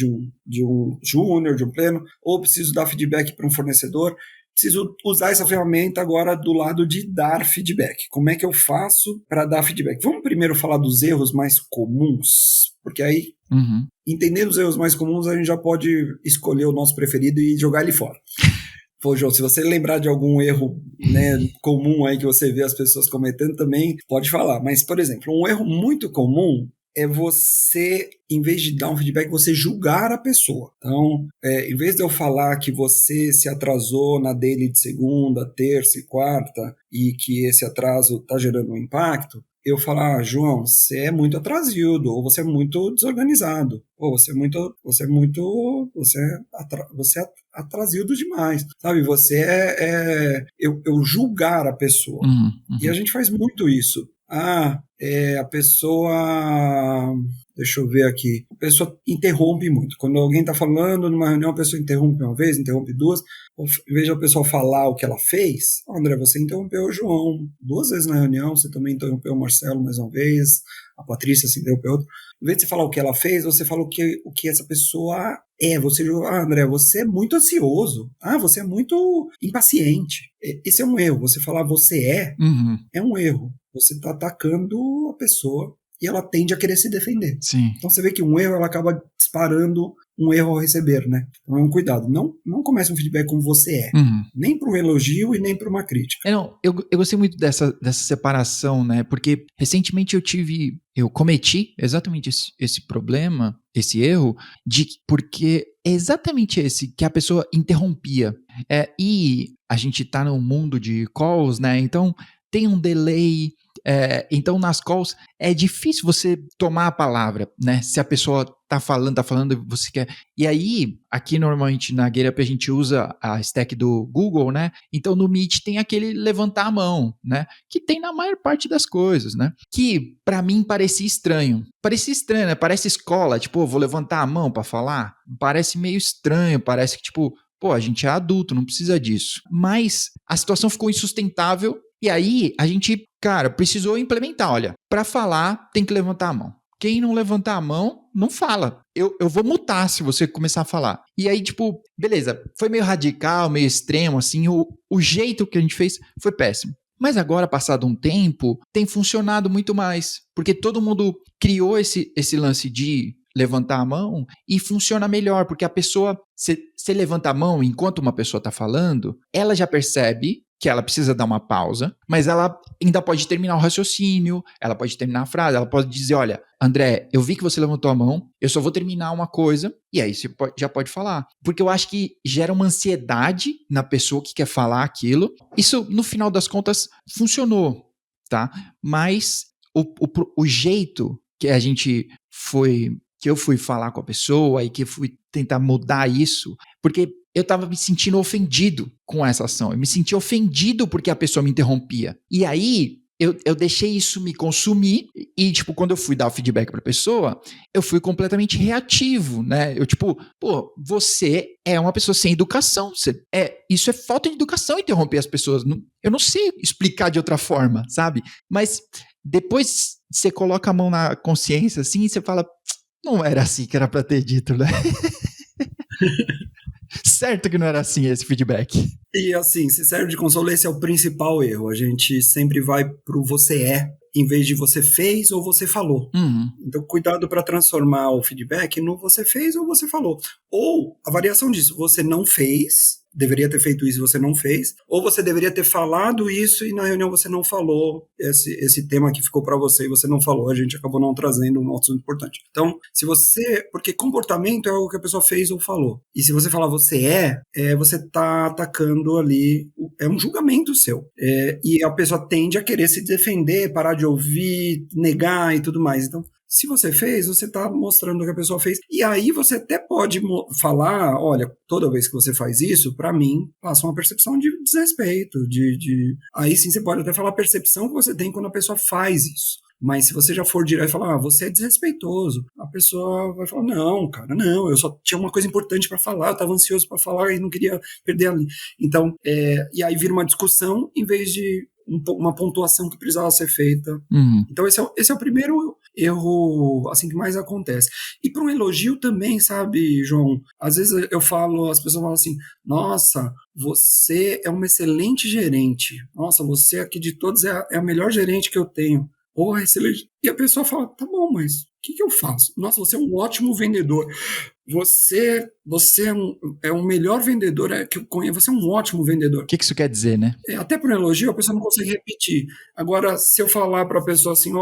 Speaker 2: júnior, de um pleno, ou eu preciso dar feedback para um fornecedor. Preciso usar essa ferramenta agora do lado de dar feedback. Como é que eu faço para dar feedback? Vamos primeiro falar dos erros mais comuns, porque aí, entendendo os erros mais comuns, a gente já pode escolher o nosso preferido e jogar ele fora. Pô, João, se você lembrar de algum erro, né, comum aí que você vê as pessoas cometendo também, pode falar. Mas, por exemplo, um erro muito comum é você, em vez de dar um feedback, você julgar a pessoa. Então, em vez de eu falar que você se atrasou na daily de segunda, terça e quarta e que esse atraso está gerando um impacto, eu falar, João, você é muito atrasado, ou você é muito desorganizado, ou você é atrasado demais, sabe? Você eu julgar a pessoa. E a gente faz muito isso. A pessoa... Deixa eu ver aqui. A pessoa interrompe muito. Quando alguém está falando numa reunião, a pessoa interrompe uma vez, interrompe duas. Em vez de a pessoa falar o que ela fez, André, você interrompeu o João 2 vezes na reunião, você também interrompeu o Marcelo mais uma vez, a Patrícia se interrompeu outra. Em vez de você falar o que ela fez, você fala o que essa pessoa é. Você, André, você é muito ansioso. Você é muito impaciente. Esse é um erro. Você falar você é um erro. Você está atacando a pessoa e ela tende a querer se defender.
Speaker 1: Sim.
Speaker 2: Então você vê que um erro ela acaba disparando um erro ao receber, né? Então é um cuidado. Não comece um feedback como você é. Nem para um elogio e nem para uma crítica.
Speaker 1: Eu gostei muito dessa separação, né? Porque recentemente eu cometi exatamente esse problema, esse erro, porque é exatamente esse, que a pessoa interrompia. E a gente tá num mundo de calls, né? Então tem um delay. Então nas calls é difícil você tomar a palavra, né? Se a pessoa tá falando, você quer. E aí, aqui normalmente na GetUp a gente usa a stack do Google, né? Então no Meet tem aquele levantar a mão, né? Que tem na maior parte das coisas, né? Que pra mim parecia estranho. Parecia estranho, né? Parece escola, tipo, vou levantar a mão pra falar. Parece meio estranho, parece que tipo, pô, a gente é adulto, não precisa disso. Mas a situação ficou insustentável. E aí, a gente, cara, precisou implementar, olha, para falar tem que levantar a mão. Quem não levantar a mão, não fala. Eu vou mutar se você começar a falar. E aí, tipo, beleza, foi meio radical, meio extremo, assim, o jeito que a gente fez foi péssimo. Mas agora, passado um tempo, tem funcionado muito mais, porque todo mundo criou esse lance de levantar a mão e funciona melhor, porque a pessoa, se levanta a mão enquanto uma pessoa está falando, ela já percebe que ela precisa dar uma pausa, mas ela ainda pode terminar o raciocínio, ela pode terminar a frase, ela pode dizer, olha, André, eu vi que você levantou a mão, eu só vou terminar uma coisa, e aí você já pode falar. Porque eu acho que gera uma ansiedade na pessoa que quer falar aquilo. Isso, no final das contas, funcionou, tá? Mas o jeito que que eu fui falar com a pessoa e que eu fui tentar mudar isso, porque eu estava me sentindo ofendido com essa ação. Eu me senti ofendido porque a pessoa me interrompia. E aí, eu deixei isso me consumir e, tipo, quando eu fui dar o feedback pra pessoa, eu fui completamente reativo, né? Eu, tipo, pô, você é uma pessoa sem educação. Isso é falta de educação, interromper as pessoas. Eu não sei explicar de outra forma, sabe? Mas depois você coloca a mão na consciência, assim, e você fala, não era assim que era pra ter dito, né? Certo que não era assim esse feedback.
Speaker 2: E assim, se serve de consolo, esse é o principal erro. A gente sempre vai pro você é, em vez de você fez ou você falou. Então, cuidado para transformar o feedback no você fez ou você falou. Ou a variação disso, você não fez, deveria ter feito isso e você não fez, ou você deveria ter falado isso e na reunião você não falou esse tema que ficou para você e você não falou, a gente acabou não trazendo um assunto importante. Então, porque comportamento é algo que a pessoa fez ou falou, e se você falar você você tá atacando ali, é um julgamento seu, e a pessoa tende a querer se defender, parar de ouvir, negar e tudo mais. Então, Se você fez, você está mostrando o que a pessoa fez. E aí você até pode falar, olha, toda vez que você faz isso, para mim, passa uma percepção de desrespeito. Aí sim você pode até falar a percepção que você tem quando a pessoa faz isso. Mas se você já for direto e falar, você é desrespeitoso, a pessoa vai falar, não, cara, não, eu só tinha uma coisa importante para falar, eu estava ansioso para falar e não queria perder ali. Então, e aí vira uma discussão em vez de uma pontuação que precisava ser feita. Então esse é o primeiro erro assim que mais acontece. E para um elogio também, sabe, João? Às vezes as pessoas falam assim, nossa, você é um excelente gerente, nossa, você aqui de todos é a melhor gerente que eu tenho. Porra, excelente. E a pessoa fala, tá bom, mas o que eu faço? Nossa, você é um ótimo vendedor. Você é um melhor vendedor que eu conheço. Você é um ótimo vendedor.
Speaker 1: O que isso quer dizer, né?
Speaker 2: Até por um elogio, a pessoa não consegue repetir. Agora, se eu falar para a pessoa assim,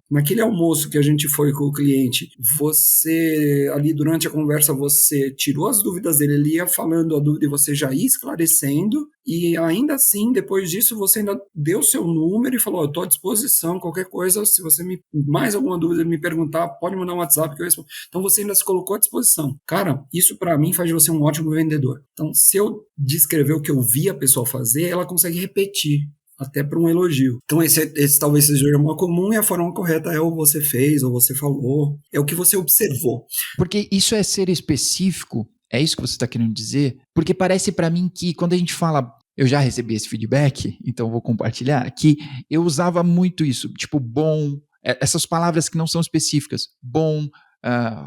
Speaker 2: naquele almoço que a gente foi com o cliente, você, ali durante a conversa, você tirou as dúvidas dele, ele ia falando a dúvida e você já ia esclarecendo, e ainda assim, depois disso, você ainda deu seu número e falou, eu estou à disposição, qualquer coisa, se você mais alguma dúvida me perguntar, pode mandar um WhatsApp que eu respondo. Então, você ainda se colocou à disposição. Cara, isso para mim faz de você um ótimo vendedor. Então, se eu descrever o que eu vi a pessoa fazer, ela consegue repetir, até para um elogio. Então, esse talvez seja o erro comum, e a forma correta é o você fez, ou você falou, é o que você observou.
Speaker 1: Porque isso é ser específico, é isso que você está querendo dizer? Porque parece para mim que quando a gente fala, eu já recebi esse feedback, então vou compartilhar, que eu usava muito isso, tipo bom, essas palavras que não são específicas, bom,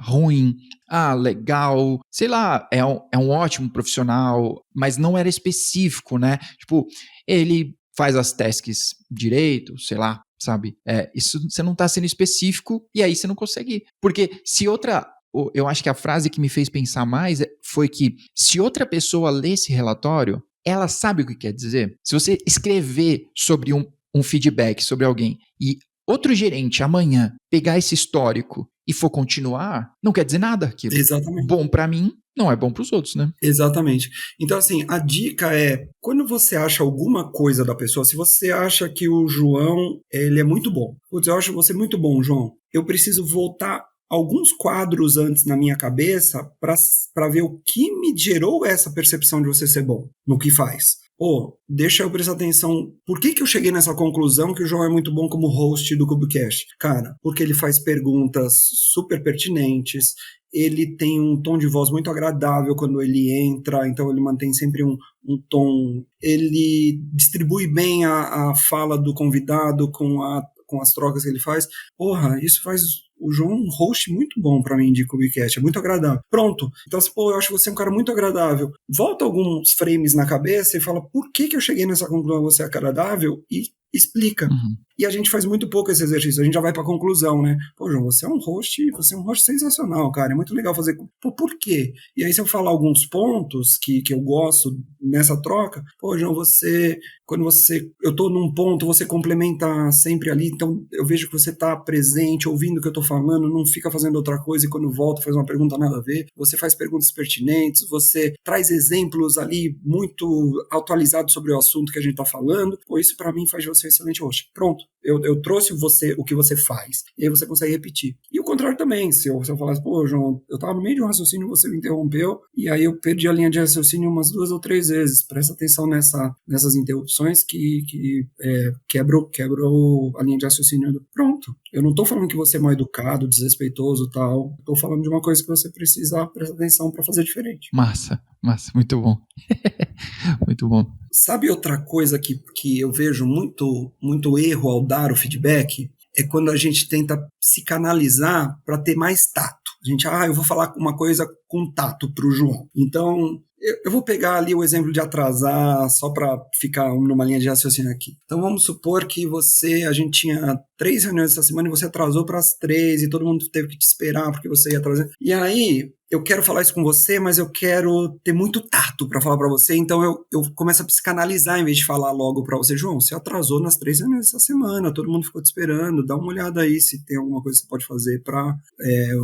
Speaker 1: ruim, legal, sei lá, é um ótimo profissional, mas não era específico, né? Tipo, ele faz as tasks direito, sei lá, sabe? Isso você não está sendo específico e aí você não consegue. Porque eu acho que a frase que me fez pensar mais foi que se outra pessoa lê esse relatório, ela sabe o que quer dizer. Se você escrever sobre um feedback sobre alguém e outro gerente amanhã pegar esse histórico e for continuar, não quer dizer nada aquilo.
Speaker 2: Exatamente.
Speaker 1: Bom para mim, não é bom para os outros, né?
Speaker 2: Exatamente. Então, assim, a dica é, quando você acha alguma coisa da pessoa, se você acha que o João, ele é muito bom. Putz, eu acho você muito bom, João. Eu preciso voltar alguns quadros antes na minha cabeça para ver o que me gerou essa percepção de você ser bom no que faz. Deixa eu prestar atenção. Por que eu cheguei nessa conclusão que o João é muito bom como host do Cubicast? Cara, porque ele faz perguntas super pertinentes, ele tem um tom de voz muito agradável quando ele entra, então ele mantém sempre um tom. Ele distribui bem a fala do convidado com as trocas que ele faz. Isso faz o João um host muito bom pra mim de Cubicast, é muito agradável. Pronto. Então, eu acho você um cara muito agradável. Volta alguns frames na cabeça e fala, por que eu cheguei nessa conclusão, você é agradável? E explica.
Speaker 1: Uhum.
Speaker 2: E a gente faz muito pouco esse exercício, a gente já vai pra conclusão, né? João, você é um host sensacional, cara, é muito legal fazer. Por quê? E aí se eu falar alguns pontos que eu gosto nessa troca, João, eu tô num ponto, você complementa sempre ali, então eu vejo que você tá presente, ouvindo o que eu tô falando, não fica fazendo outra coisa e quando volta faz uma pergunta nada a ver, você faz perguntas pertinentes, você traz exemplos ali muito atualizados sobre o assunto que a gente tá falando, isso pra mim faz de você um excelente host. Pronto. Eu trouxe o que você faz. E aí você consegue repetir. E o contrário também. Se eu falasse, João, eu tava no meio de um raciocínio, você me interrompeu, e aí eu perdi a linha de raciocínio umas 2 ou 3 vezes. Presta atenção nessas interrupções que quebram a linha de raciocínio. Pronto. Eu não tô falando que você é mal educado, desrespeitoso e tal. Tô falando de uma coisa que você precisa prestar atenção para fazer diferente.
Speaker 1: Massa. Muito bom. Muito bom.
Speaker 2: Sabe outra coisa que eu vejo muito erro ao dar o feedback? É quando a gente tenta psicanalizar para ter mais tato. A gente, eu vou falar uma coisa com tato para o João. Então, eu vou pegar ali o exemplo de atrasar, só para ficar numa linha de raciocínio aqui. Então, vamos supor que a gente tinha 3 reuniões essa semana e você atrasou para as 3 e todo mundo teve que te esperar porque você ia atrasar. E aí, eu quero falar isso com você, mas eu quero ter muito tato para falar para você, então eu começo a psicanalizar em vez de falar logo para você, João, você atrasou nas 3 reuniões essa semana, todo mundo ficou te esperando, dá uma olhada aí se tem alguma coisa que você pode fazer para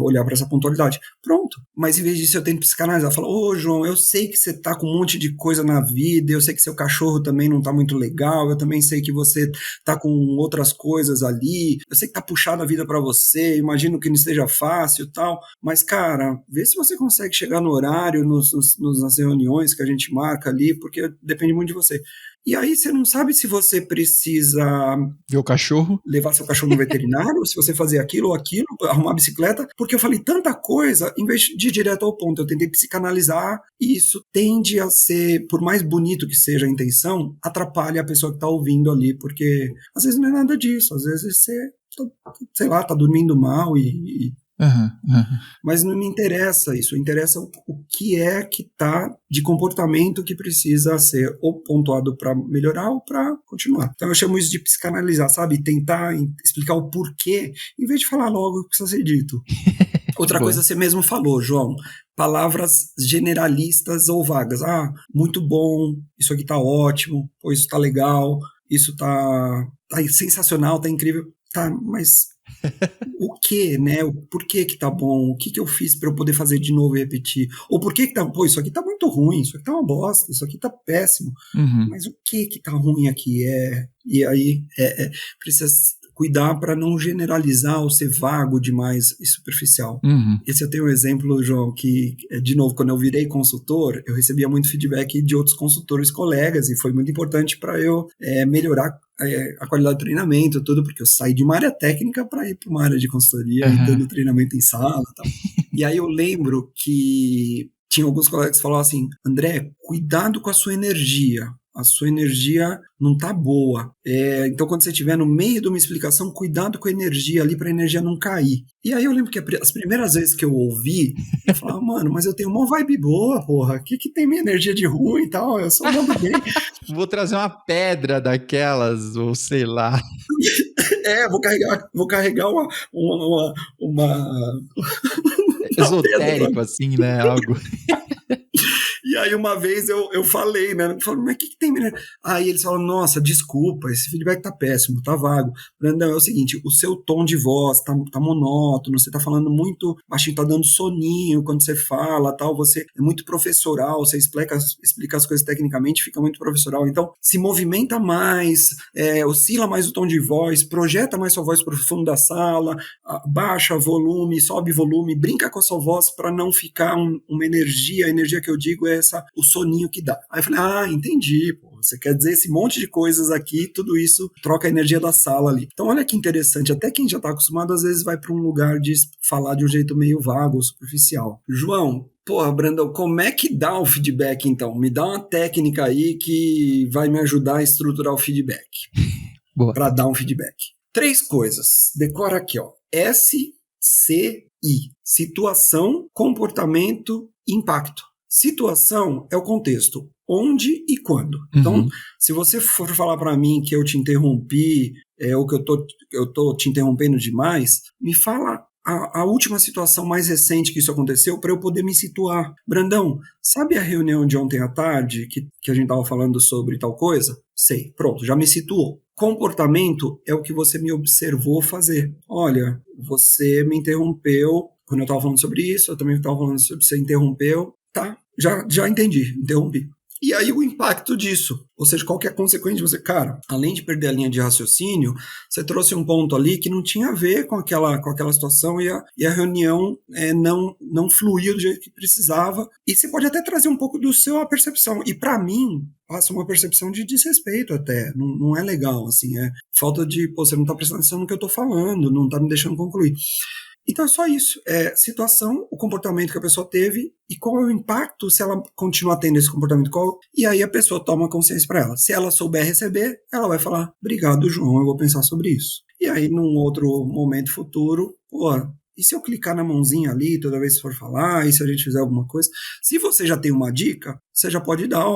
Speaker 2: olhar para essa pontualidade. Pronto. Mas em vez disso eu tento psicanalizar, falo, João, eu sei que você tá com um monte de coisa na vida, eu sei que seu cachorro também não tá muito legal, eu também sei que você tá com outras coisas ali, ali, eu sei que tá puxada a vida pra você, imagino que não esteja fácil e tal, mas, cara, vê se você consegue chegar no horário, nas reuniões que a gente marca ali, porque depende muito de você. E aí você não sabe se você precisa
Speaker 1: Ver o cachorro?
Speaker 2: levar seu cachorro no veterinário, se você fazer aquilo ou aquilo, arrumar bicicleta, porque eu falei tanta coisa, em vez de ir direto ao ponto, eu tentei psicanalizar, e isso tende a ser, por mais bonito que seja a intenção, atrapalha a pessoa que está ouvindo ali, porque às vezes não é nada disso, às vezes você, sei lá, tá dormindo mal mas não me interessa isso, interessa o que é que tá de comportamento que precisa ser ou pontuado para melhorar ou para continuar. Então eu chamo isso de psicanalizar, sabe? Tentar explicar o porquê, em vez de falar logo o que precisa ser dito. Outra coisa você mesmo falou, João, palavras generalistas ou vagas. Ah, muito bom, isso aqui tá ótimo, pô, isso tá legal, isso tá sensacional, tá incrível. Tá, mas o que, né? O porquê que tá bom? O que eu fiz para eu poder fazer de novo e repetir? Ou por que tá, pô, isso aqui tá muito ruim, isso aqui tá uma bosta, isso aqui tá péssimo. Mas o que tá ruim aqui? E aí precisa cuidar para não generalizar ou ser vago demais e superficial. Esse eu tenho um exemplo, João, que, de novo, quando eu virei consultor, eu recebia muito feedback de outros consultores colegas e foi muito importante para eu melhorar a qualidade do treinamento, tudo, porque eu saí de uma área técnica para ir para uma área de consultoria e dando treinamento em sala e tal. E aí eu lembro que tinha alguns colegas que falavam assim, André, cuidado com a sua energia não tá boa. Então, quando você estiver no meio de uma explicação, cuidado com a energia ali, para a energia não cair. E aí eu lembro que as primeiras vezes que eu ouvi, eu falava, mano, mas eu tenho uma vibe boa, porra. O que tem minha energia de ruim e tal? Eu só mando bem.
Speaker 1: Vou trazer uma pedra daquelas, ou sei lá.
Speaker 2: Vou carregar uma
Speaker 1: esotérico, assim, né? Algo.
Speaker 2: E aí uma vez eu falei, né? Eu falei, mas o que tem, menina? Aí eles falaram, nossa, desculpa, esse feedback tá péssimo, tá vago. Brandão, é o seguinte, o seu tom de voz tá monótono, você tá falando muito baixinho, tá dando soninho quando você fala, tal, você é muito professoral, você explica as coisas tecnicamente, fica muito professoral. Então, se movimenta mais, oscila mais o tom de voz, projeta mais sua voz pro fundo da sala, baixa volume, sobe volume, brinca com a sua voz para não ficar uma energia, a energia que eu digo é o soninho que dá. Aí eu falei, entendi, pô, você quer dizer esse monte de coisas aqui, tudo isso troca a energia da sala ali. Então olha que interessante, até quem já está acostumado às vezes vai para um lugar de falar de um jeito meio vago ou superficial. João, porra, Brandão, como é que dá o feedback então? Me dá uma técnica aí que vai me ajudar a estruturar o feedback. Para dar um feedback. 3 coisas, decora aqui, ó. SCI, situação, comportamento, impacto. Situação é o contexto, onde e quando. Então, se você for falar para mim que eu te interrompi, ou que eu tô te interrompendo demais, me fala a última situação mais recente que isso aconteceu para eu poder me situar. Brandão, sabe a reunião de ontem à tarde que a gente estava falando sobre tal coisa? Sei, pronto, já me situou. Comportamento é o que você me observou fazer. Olha, você me interrompeu quando eu estava falando sobre isso, eu também estava falando sobre você interrompeu. Tá, já entendi, interrompi. E aí o impacto disso, ou seja, qual que é a consequência de você, cara, além de perder a linha de raciocínio, você trouxe um ponto ali que não tinha a ver com aquela situação e a reunião não fluiu do jeito que precisava, e você pode até trazer um pouco do seu percepção, e para mim, passa uma percepção de desrespeito até, não é legal, assim, falta de, você não tá prestando atenção no que eu tô falando, não tá me deixando concluir. Então é só isso, situação, o comportamento que a pessoa teve e qual é o impacto se ela continuar tendo esse comportamento, e aí a pessoa toma consciência para ela. Se ela souber receber, ela vai falar, obrigado, João, eu vou pensar sobre isso. E aí num outro momento futuro, e se eu clicar na mãozinha ali toda vez que for falar, e se a gente fizer alguma coisa? Se você já tem uma dica, você já pode dar,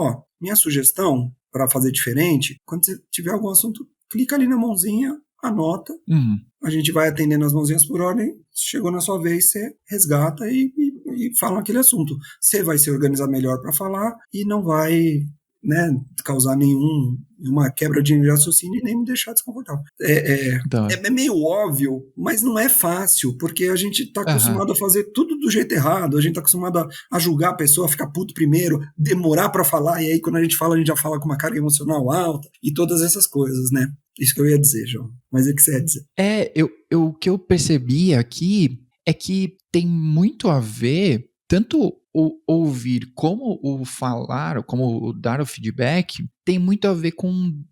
Speaker 2: minha sugestão para fazer diferente, quando você tiver algum assunto, clica ali na mãozinha, anota, a gente vai atendendo as mãozinhas por ordem, chegou na sua vez, você resgata e fala aquele assunto. Você vai se organizar melhor para falar e não vai, né, causar nenhuma quebra de raciocínio e nem me deixar desconfortável. É meio óbvio, mas não é fácil, porque a gente está acostumado a fazer tudo do jeito errado, a gente está acostumado a julgar a pessoa, ficar puto primeiro, demorar para falar, e aí quando a gente já fala com uma carga emocional alta, e todas essas coisas, né? Isso que eu ia dizer, João. Mas o que você ia dizer?
Speaker 1: O que eu percebi aqui é que tem muito a ver, tanto o ouvir como o falar, como o dar o feedback, tem muito a ver com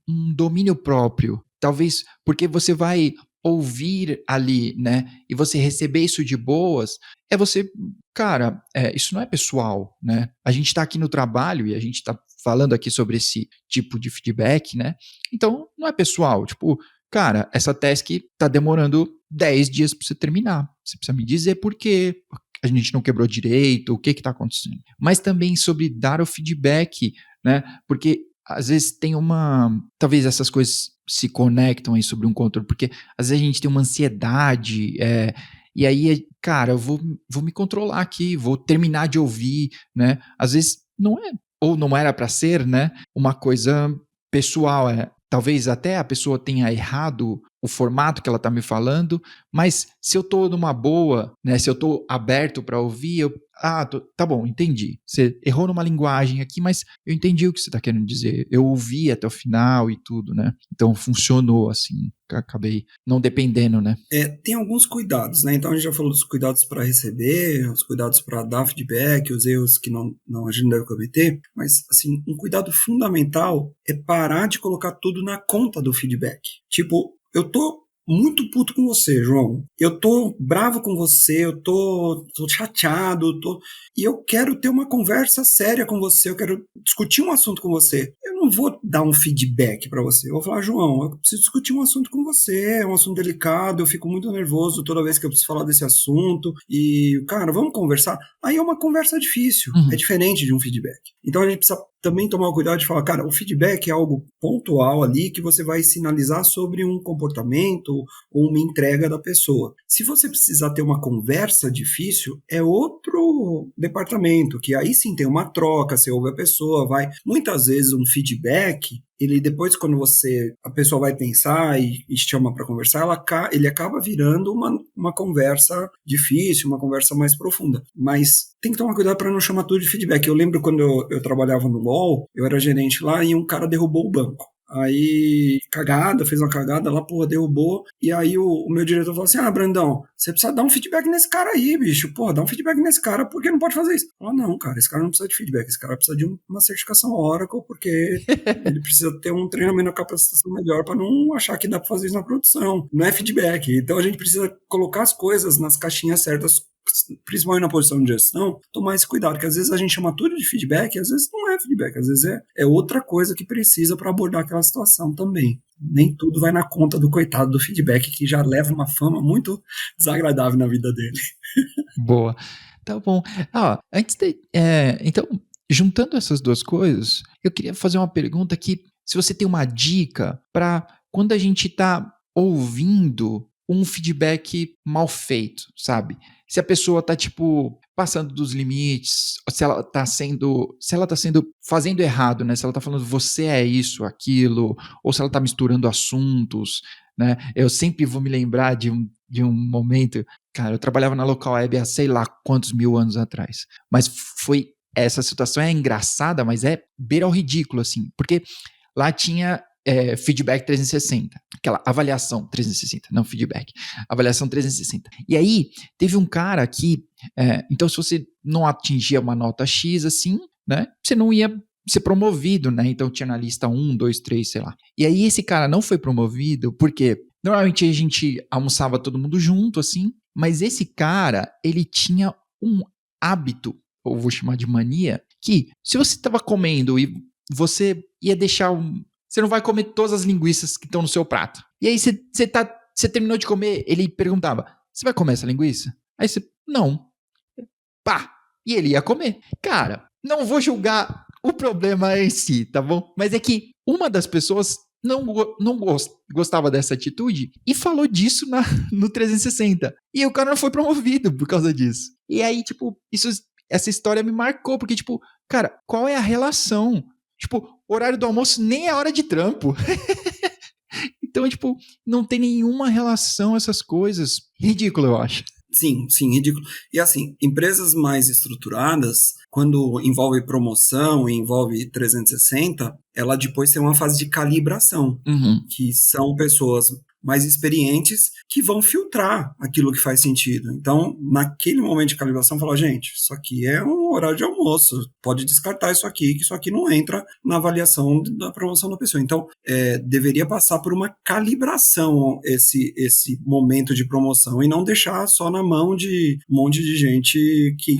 Speaker 1: um domínio próprio. Talvez porque você vai ouvir ali, né, e você receber isso de boas, cara, isso não é pessoal, né? A gente tá aqui no trabalho e a gente tá falando aqui sobre esse tipo de feedback, né? Então, não é pessoal, tipo, cara, essa task tá demorando 10 dias para você terminar. Você precisa me dizer por quê, a gente não quebrou direito, o que que tá acontecendo. Mas também sobre dar o feedback, né? Porque às vezes talvez essas coisas se conectam aí sobre um controle, porque às vezes a gente tem uma ansiedade, e aí, cara, eu vou me controlar aqui, vou terminar de ouvir, né? Às vezes não é, ou não era para ser, né? Uma coisa pessoal, talvez até a pessoa tenha errado o formato que ela tá me falando, mas se eu tô numa boa, né, se eu tô aberto para ouvir, tá bom, entendi. Você errou numa linguagem aqui, mas eu entendi o que você tá querendo dizer. Eu ouvi até o final e tudo, né? Então funcionou assim, acabei não dependendo, né?
Speaker 2: Tem alguns cuidados, né? Então a gente já falou dos cuidados para receber, os cuidados para dar feedback, os erros que não a gente deve cometer, mas assim, um cuidado fundamental é parar de colocar tudo na conta do feedback. Tipo, eu tô muito puto com você, João. Eu tô bravo com você, eu tô chateado, e eu quero ter uma conversa séria com você, eu quero discutir um assunto com você. Eu não vou dar um feedback para você. Eu vou falar, João, eu preciso discutir um assunto com você, é um assunto delicado, eu fico muito nervoso toda vez que eu preciso falar desse assunto, e, cara, vamos conversar? Aí é uma conversa difícil, é diferente de um feedback. Então a gente precisa também tomar o cuidado de falar, cara, o feedback é algo pontual ali que você vai sinalizar sobre um comportamento ou uma entrega da pessoa. Se você precisar ter uma conversa difícil, é outro departamento, que aí sim tem uma troca, você ouve a pessoa, vai... Muitas vezes um feedback, ele depois quando a pessoa vai pensar e chama para conversar, ele acaba virando uma conversa difícil, uma conversa mais profunda. Mas tem que tomar cuidado para não chamar tudo de feedback. Eu lembro quando eu trabalhava no UOL, eu era gerente lá e um cara derrubou o banco. Aí, fez uma cagada lá, porra, derrubou. E aí o meu diretor falou assim, Brandão, você precisa dar um feedback nesse cara aí, bicho. Porra, dá um feedback nesse cara, porque não pode fazer isso. Eu falei, não, cara, esse cara não precisa de feedback, esse cara precisa de uma certificação Oracle, porque ele precisa ter um treinamento, uma capacitação melhor para não achar que dá para fazer isso na produção. Não é feedback. Então a gente precisa colocar as coisas nas caixinhas certas, principalmente na posição de gestão, tomar esse cuidado, que às vezes a gente chama tudo de feedback, às vezes não é feedback, às vezes é outra coisa que precisa para abordar aquela situação também. Nem tudo vai na conta do coitado do feedback, que já leva uma fama muito desagradável na vida dele.
Speaker 1: Boa. Tá bom. Então, juntando essas duas coisas, eu queria fazer uma pergunta aqui, se você tem uma dica para quando a gente está ouvindo um feedback mal feito, sabe? Se a pessoa tá, tipo, passando dos limites, se ela tá fazendo errado, né? Se ela tá falando você é isso, aquilo, ou se ela tá misturando assuntos, né? Eu sempre vou me lembrar de um momento, cara, eu trabalhava na Local Web há sei lá quantos mil anos atrás, mas essa situação é engraçada, mas é beira ao ridículo, assim, porque lá tinha feedback 360, aquela avaliação 360, não feedback, avaliação 360. E aí, teve um cara que, então se você não atingia uma nota X assim, né, você não ia ser promovido, né, então tinha na lista 1, 2, 3, sei lá. E aí esse cara não foi promovido porque normalmente a gente almoçava todo mundo junto, assim, mas esse cara, ele tinha um hábito, ou vou chamar de mania, que se você estava comendo e você ia deixar você não vai comer todas as linguiças que estão no seu prato. E aí você terminou de comer, ele perguntava, você vai comer essa linguiça? Aí você, não. Pá! E ele ia comer. Cara, não vou julgar o problema em si, tá bom? Mas é que uma das pessoas não gostava dessa atitude e falou disso no 360. E o cara não foi promovido por causa disso. E aí, tipo, essa história me marcou, porque, tipo, cara, qual é a relação? Tipo, horário do almoço nem é hora de trampo. Então, tipo, não tem nenhuma relação essas coisas. Ridículo, eu acho.
Speaker 2: Sim, sim, ridículo. E assim, empresas mais estruturadas, quando envolve promoção e envolve 360, ela depois tem uma fase de calibração,
Speaker 1: Uhum.
Speaker 2: que são pessoas mais experientes que vão filtrar aquilo que faz sentido. Então, naquele momento de calibração, falar, gente, isso aqui é um horário de almoço, pode descartar isso aqui, que isso aqui não entra na avaliação da promoção da pessoa. Então, deveria passar por uma calibração esse momento de promoção e não deixar só na mão de um monte de gente que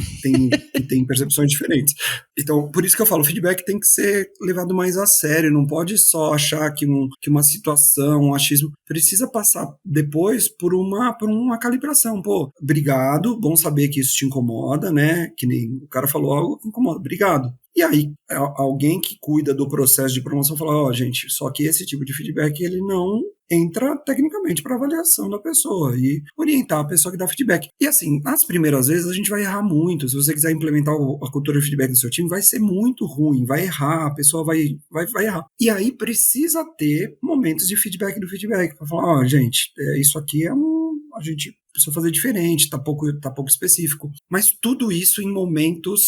Speaker 2: tem percepções diferentes. Então, por isso que eu falo, o feedback tem que ser levado mais a sério, não pode só achar que uma situação, um achismo, precisa passar depois por uma calibração. Pô, obrigado, bom saber que isso te incomoda, né? Que nem o cara falou algo que incomoda, obrigado. E aí, alguém que cuida do processo de promoção fala, gente, só que esse tipo de feedback, ele não entra tecnicamente para avaliação da pessoa e orientar a pessoa que dá feedback. E assim, nas primeiras vezes a gente vai errar muito. Se você quiser implementar a cultura de feedback no seu time, vai ser muito ruim, vai errar, a pessoa vai errar. E aí precisa ter momentos de feedback do feedback, para falar, gente, isso aqui a gente precisa fazer diferente, tá pouco específico. Mas tudo isso em momentos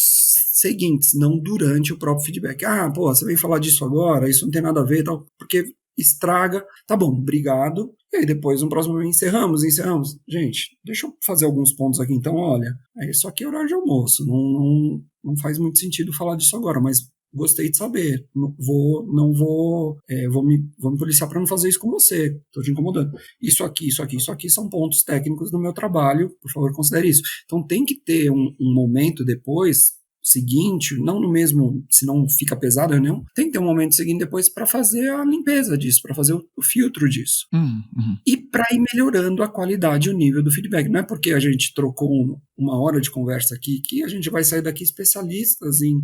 Speaker 2: seguintes, não durante o próprio feedback. Você veio falar disso agora, isso não tem nada a ver, tal, porque estraga. Tá bom, obrigado. E aí depois, no próximo momento, encerramos. Gente, deixa eu fazer alguns pontos aqui. Então, olha, isso aqui é horário de almoço. Não faz muito sentido falar disso agora, mas gostei de saber. Vou me policiar para não fazer isso com você. Estou te incomodando. Isso aqui são pontos técnicos do meu trabalho. Por favor, considere isso. Então, tem que ter um momento depois seguinte, não no mesmo, senão fica pesado a reunião, tem que ter um momento seguinte depois para fazer a limpeza disso, para fazer o filtro disso.
Speaker 1: Uhum.
Speaker 2: E para ir melhorando a qualidade e o nível do feedback. Não é porque a gente trocou uma hora de conversa aqui que a gente vai sair daqui especialistas em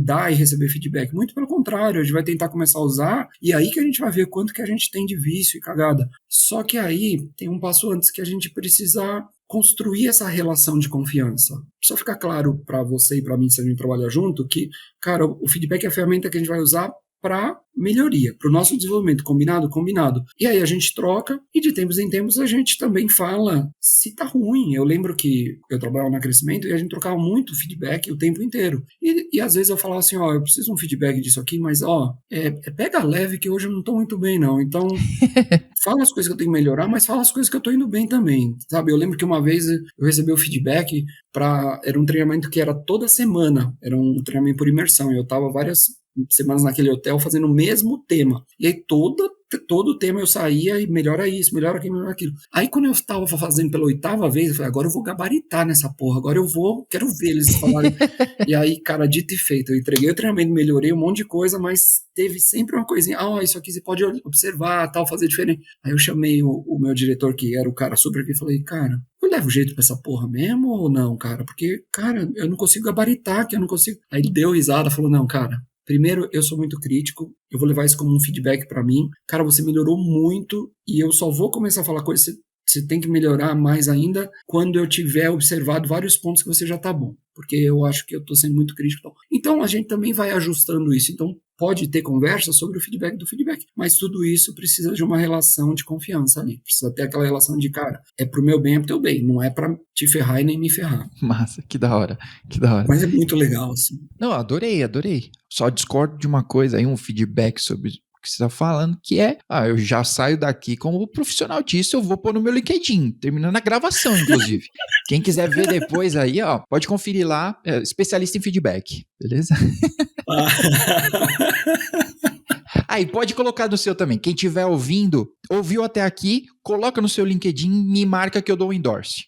Speaker 2: dar e receber feedback. Muito pelo contrário, a gente vai tentar começar a usar e aí que a gente vai ver quanto que a gente tem de vício e cagada. Só que aí tem um passo antes que a gente precisa construir essa relação de confiança. Precisa ficar claro para você e para mim, se a gente trabalhar junto, que, cara, o feedback é a ferramenta que a gente vai usar para melhoria, para o nosso desenvolvimento, combinado? Combinado. E aí a gente troca e de tempos em tempos a gente também fala se tá ruim. Eu lembro que eu trabalhava na Crescimento e a gente trocava muito feedback o tempo inteiro. E às vezes eu falava assim, eu preciso de um feedback disso aqui, mas pega leve que hoje eu não tô muito bem não. Então fala as coisas que eu tenho que melhorar, mas fala as coisas que eu tô indo bem também, sabe? Eu lembro que uma vez eu recebi o feedback era um treinamento que era toda semana, era um treinamento por imersão, e eu tava várias semanas naquele hotel fazendo o mesmo tema. E aí todo o tema eu saía e melhora isso, melhora aquilo, melhora aquilo. Aí quando eu tava fazendo pela 8ª vez, eu falei, agora eu vou gabaritar nessa porra, quero ver eles falarem. E aí, cara, dito e feito, eu entreguei o treinamento, melhorei um monte de coisa, mas teve sempre uma coisinha, isso aqui você pode observar, tal, fazer diferente. Aí eu chamei o meu diretor, que era o cara super aqui, e falei, cara, eu levo jeito pra essa porra mesmo ou não, cara? Porque, cara, eu não consigo gabaritar, que eu não consigo. Aí ele deu risada, falou, não, cara, primeiro, eu sou muito crítico, eu vou levar isso como um feedback pra mim. Cara, você melhorou muito e eu só vou começar a falar coisas, você tem que melhorar mais ainda quando eu tiver observado vários pontos que você já tá bom. Porque eu acho que eu tô sendo muito crítico. Então, a gente também vai ajustando isso. Então, pode ter conversa sobre o feedback do feedback, mas tudo isso precisa de uma relação de confiança ali. Precisa ter aquela relação de, cara, é pro meu bem, é pro teu bem, não é pra te ferrar e nem me ferrar.
Speaker 1: Massa, que da hora, que da hora.
Speaker 2: Mas é muito legal, assim.
Speaker 1: Não, adorei. Só discordo de uma coisa aí, um feedback sobre o que você está falando, que é, eu já saio daqui como profissional disso, eu vou pôr no meu LinkedIn, terminando a gravação, inclusive. Quem quiser ver depois aí, pode conferir lá, especialista em feedback, beleza? Aí, pode colocar no seu também. Quem estiver ouviu até aqui, coloca no seu LinkedIn, me marca que eu dou um endorse.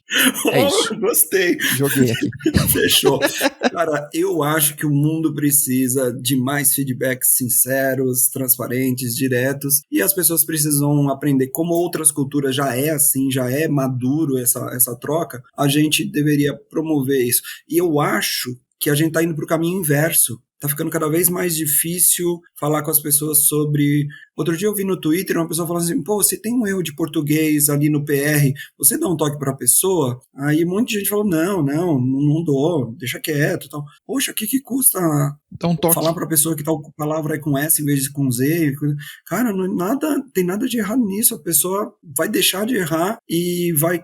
Speaker 1: É isso.
Speaker 2: Gostei.
Speaker 1: Joguei aqui.
Speaker 2: Fechou. Cara, eu acho que o mundo precisa de mais feedbacks sinceros, transparentes, diretos, e as pessoas precisam aprender. Como outras culturas já é assim, já é maduro essa troca, a gente deveria promover isso. E eu acho que a gente está indo para o caminho inverso. Tá ficando cada vez mais difícil falar com as pessoas sobre Outro dia eu vi no Twitter uma pessoa falando assim, pô, se tem um erro de português ali no PR, você dá um toque pra pessoa? Aí um monte de gente falou, não dou, deixa quieto, tal. Poxa, o que custa
Speaker 1: Dá um toque.
Speaker 2: falar pra pessoa que tal palavra é com S em vez de com Z? Cara, tem nada de errado nisso, a pessoa vai deixar de errar e vai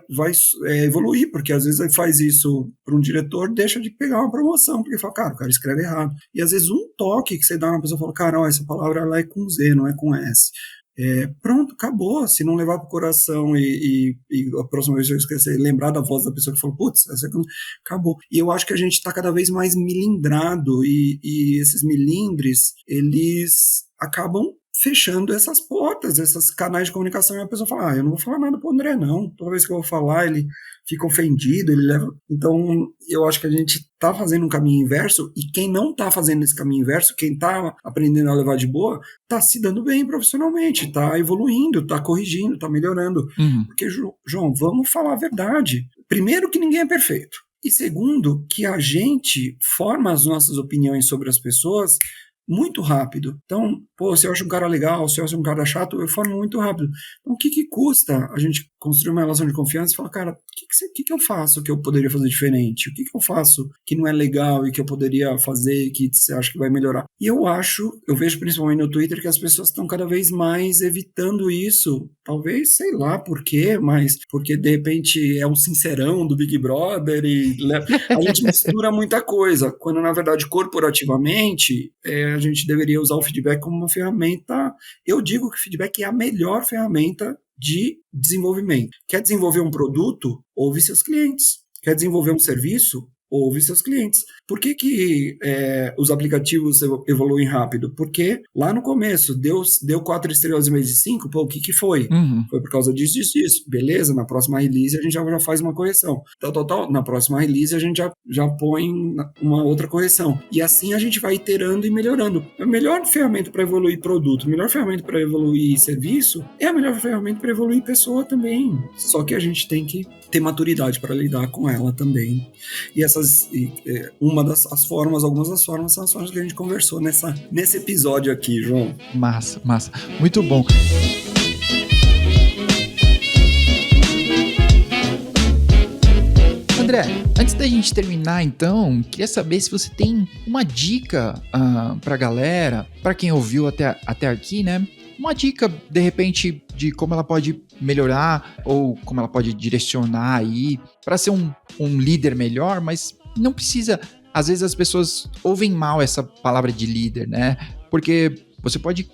Speaker 2: evoluir, porque às vezes ele faz isso para um diretor, deixa de pegar uma promoção, porque fala, cara, o cara escreve errado. E às vezes um toque que você dá na pessoa, fala, cara, ó, essa palavra ela é com Z, não é com S. Pronto, acabou. Se não levar pro coração e a próxima vez que eu esquecer, lembrar da voz da pessoa que falou, putz, essa aqui acabou. E eu acho que a gente está cada vez mais milindrado e esses milindres, eles acabam fechando essas portas, esses canais de comunicação, e a pessoa fala, eu não vou falar nada pro André, não. Toda vez que eu vou falar, ele fica ofendido, ele leva... Então, eu acho que a gente tá fazendo um caminho inverso, e quem não tá fazendo esse caminho inverso, quem tá aprendendo a levar de boa, tá se dando bem profissionalmente, tá evoluindo, tá corrigindo, tá melhorando. Porque, João, vamos falar a verdade. Primeiro, que ninguém é perfeito. E segundo, que a gente forma as nossas opiniões sobre as pessoas muito rápido. Então, pô, se eu acho um cara legal, se eu acho um cara chato, eu formo muito rápido. Então, o que custa a gente construir uma relação de confiança e falar, cara, o que eu faço que eu poderia fazer diferente? O que eu faço que não é legal e que eu poderia fazer que você acha que vai melhorar? E eu vejo principalmente no Twitter que as pessoas estão cada vez mais evitando isso. Talvez, sei lá por quê, mas porque de repente é um sincerão do Big Brother e a gente mistura muita coisa, quando na verdade corporativamente a gente deveria usar o feedback como uma ferramenta. Eu digo que o feedback é a melhor ferramenta de desenvolvimento. Quer desenvolver um produto? Ouve seus clientes. Quer desenvolver um serviço? Ouve seus clientes. Por que os aplicativos evoluem rápido? Porque lá no começo deu 4 estrelas em vez de 5, pô, o que foi? Foi por causa disso. Beleza, na próxima release a gente já faz uma correção. Tal. Na próxima release a gente já põe uma outra correção. E assim a gente vai iterando e melhorando. A melhor ferramenta para evoluir produto, a melhor ferramenta para evoluir serviço, é a melhor ferramenta para evoluir pessoa também. Só que a gente tem que ter maturidade para lidar com ela também. E algumas das formas são as formas que a gente conversou nesse episódio aqui, João.
Speaker 1: Massa. Muito bom. André, antes da gente terminar, então, queria saber se você tem uma dica pra galera, pra quem ouviu até aqui, né? Uma dica, de repente, de como ela pode melhorar ou como ela pode direcionar aí para ser um líder melhor, mas não precisa... Às vezes as pessoas ouvem mal essa palavra de líder, né? Porque você pode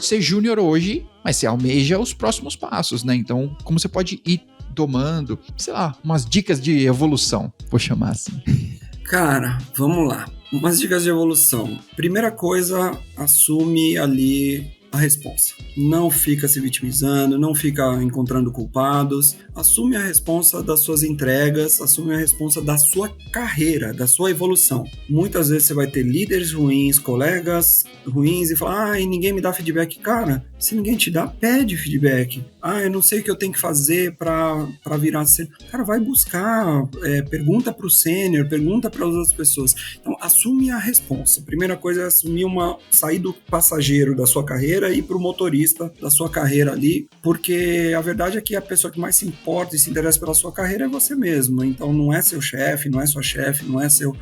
Speaker 1: ser júnior hoje, mas você almeja os próximos passos, né? Então, como você pode ir tomando, sei lá, umas dicas de evolução, vou chamar assim.
Speaker 2: Cara, vamos lá. Umas dicas de evolução. Primeira coisa, assume ali a responsa. Não fica se vitimizando, não fica encontrando culpados. Assume a responsa das suas entregas, assume a responsa da sua carreira, da sua evolução. Muitas vezes você vai ter líderes ruins, colegas ruins e falar, ninguém me dá feedback. Cara, se ninguém te dá, pede feedback. Eu não sei o que eu tenho que fazer para virar sênior. Cara, vai buscar, pergunta pro sênior, pergunta para as outras pessoas. Então, assume a responsa. Primeira coisa é assumir sair do passageiro da sua carreira e pro motorista da sua carreira ali, porque a verdade é que a pessoa que mais se importa e se interessa pela sua carreira é você mesmo. Então, não é seu chefe, não é sua chefe, não é seu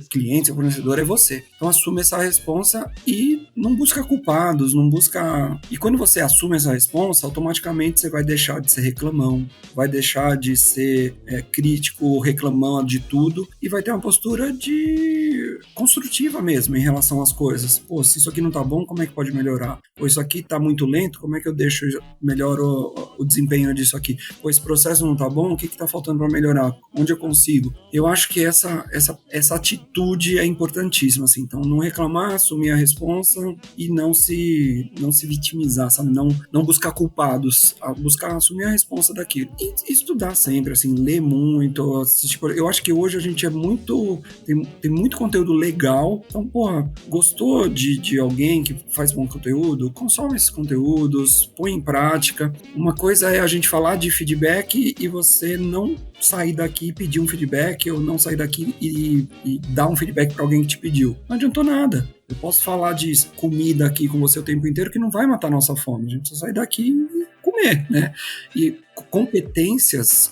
Speaker 2: cliente, seu fornecedor, é você. Então, assume essa responsa e não busca culpados, não busca... E quando você assume essa responsa, automaticamente você vai deixar de ser reclamão, vai deixar de ser crítico, reclamão de tudo e vai ter uma postura construtiva mesmo em relação às coisas. Pô, se isso aqui não tá bom, como é que pode melhorar? Pô, isso aqui tá muito lento, como é que eu deixo melhor o desempenho disso aqui? Pô, esse processo não tá bom, o que tá faltando para melhorar? Onde eu consigo? Eu acho que essa atitude é importantíssima, assim. Então, não reclamar, assumir a responsa e não se vitimizar, sabe? Não buscar culpados, buscar assumir a responsa daquilo. E estudar sempre, assim, ler muito, assistir. Eu acho que hoje a gente tem muito conteúdo legal. Então, porra, gostou de alguém que faz bom conteúdo? Consome esses conteúdos, põe em prática. Uma coisa é a gente falar de feedback e você não sair daqui e pedir um feedback, ou não sair daqui e dar um feedback para alguém que te pediu. Não adiantou nada. Eu posso falar de comida aqui com você o tempo inteiro que não vai matar a nossa fome. A gente precisa sair daqui e comer, né? E competências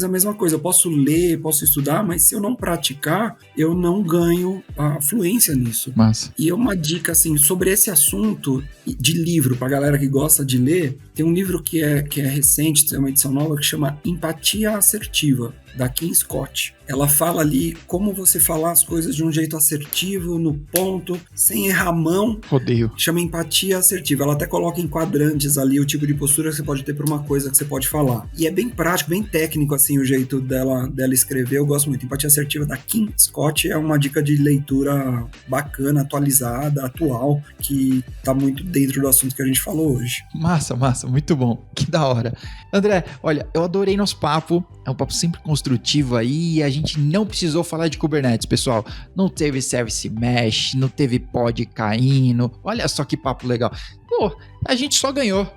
Speaker 2: é a mesma coisa. Eu posso ler, posso estudar, mas se eu não praticar, eu não ganho a fluência nisso.
Speaker 1: Massa.
Speaker 2: E uma dica, assim, sobre esse assunto de livro, pra galera que gosta de ler, tem um livro que é recente, tem uma edição nova, que chama Empatia Assertiva, da Kim Scott. Ela fala ali como você falar as coisas de um jeito assertivo, no ponto, sem errar a mão.
Speaker 1: Rodeio.
Speaker 2: Chama empatia assertiva. Ela até coloca em quadrantes ali o tipo de postura que você pode ter para uma coisa que você pode falar. E é bem prático, bem técnico, assim, o jeito dela escrever. Eu gosto muito. Empatia assertiva da Kim Scott é uma dica de leitura bacana, atualizada, atual, que tá muito dentro do assunto que a gente falou hoje.
Speaker 1: Massa, muito bom. Que da hora. André, olha, eu adorei nosso papo. É um papo sempre construtivo aí, e a gente não precisou falar de Kubernetes, pessoal. Não teve Service Mesh, não teve pod caindo. Olha só que papo legal. Pô, a gente só ganhou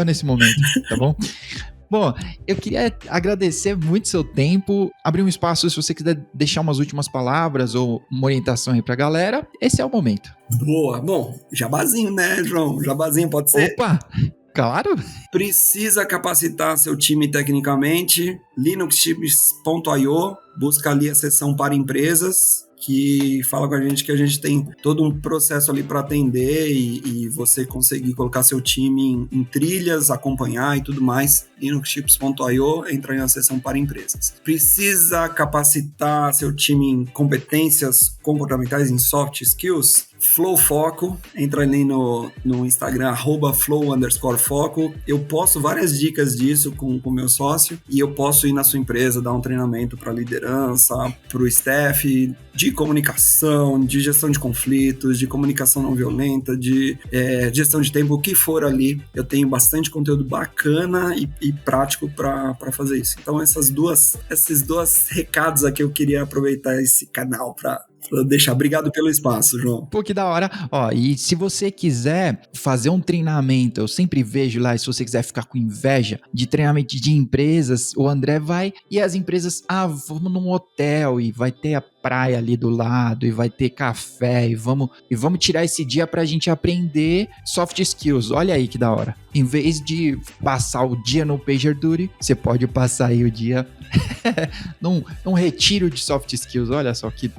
Speaker 1: nesse momento, tá bom? Bom, eu queria agradecer muito seu tempo, abrir um espaço se você quiser deixar umas últimas palavras ou uma orientação aí pra galera. Esse é o momento.
Speaker 2: Boa. Bom, jabazinho, né, João? Jabazinho pode ser?
Speaker 1: Opa! Claro!
Speaker 2: Precisa capacitar seu time tecnicamente. linuxchips.io, busca ali a seção para empresas, que fala com a gente que a gente tem todo um processo ali para atender e você conseguir colocar seu time em trilhas, acompanhar e tudo mais. linuxchips.io, entra na seção para empresas. Precisa capacitar seu time em competências comportamentais, em soft skills? Flow Foco, entra ali no Instagram, @flow_foco. Eu posto várias dicas disso com o meu sócio, e eu posso ir na sua empresa, dar um treinamento para liderança, para o staff, de comunicação, de gestão de conflitos, de comunicação não violenta, de gestão de tempo, o que for ali. Eu tenho bastante conteúdo bacana e prático para fazer isso. Então esses dois recados aqui eu queria aproveitar esse canal para deixar. Obrigado pelo espaço, João.
Speaker 1: Pô, que da hora. Ó, e se você quiser fazer um treinamento, eu sempre vejo lá, se você quiser ficar com inveja de treinamento de empresas, o André vai e as empresas, vamos num hotel e vai ter a praia ali do lado e vai ter café e vamos tirar esse dia pra gente aprender soft skills. Olha aí que da hora. Em vez de passar o dia no PagerDuty, você pode passar aí o dia num retiro de soft skills. Olha só que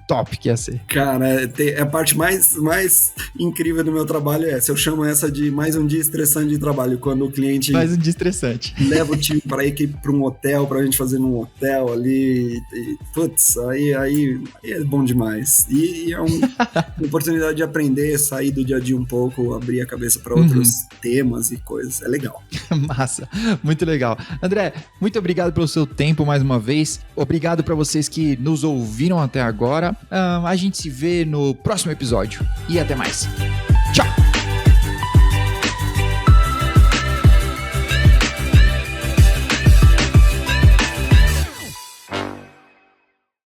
Speaker 1: top que ia ser.
Speaker 2: Cara, a parte mais incrível do meu trabalho é essa. Eu chamo essa de mais um dia estressante de trabalho, quando o cliente...
Speaker 1: Mais um dia estressante.
Speaker 2: Leva o time para ir para um hotel, pra gente fazer num hotel ali. Putz, aí é bom demais. E é uma oportunidade de aprender, sair do dia a dia um pouco, abrir a cabeça para outros temas e coisas. É legal.
Speaker 1: Massa, muito legal. André, muito obrigado pelo seu tempo mais uma vez. Obrigado para vocês que nos ouviram até agora. A gente se vê no próximo episódio. E até mais.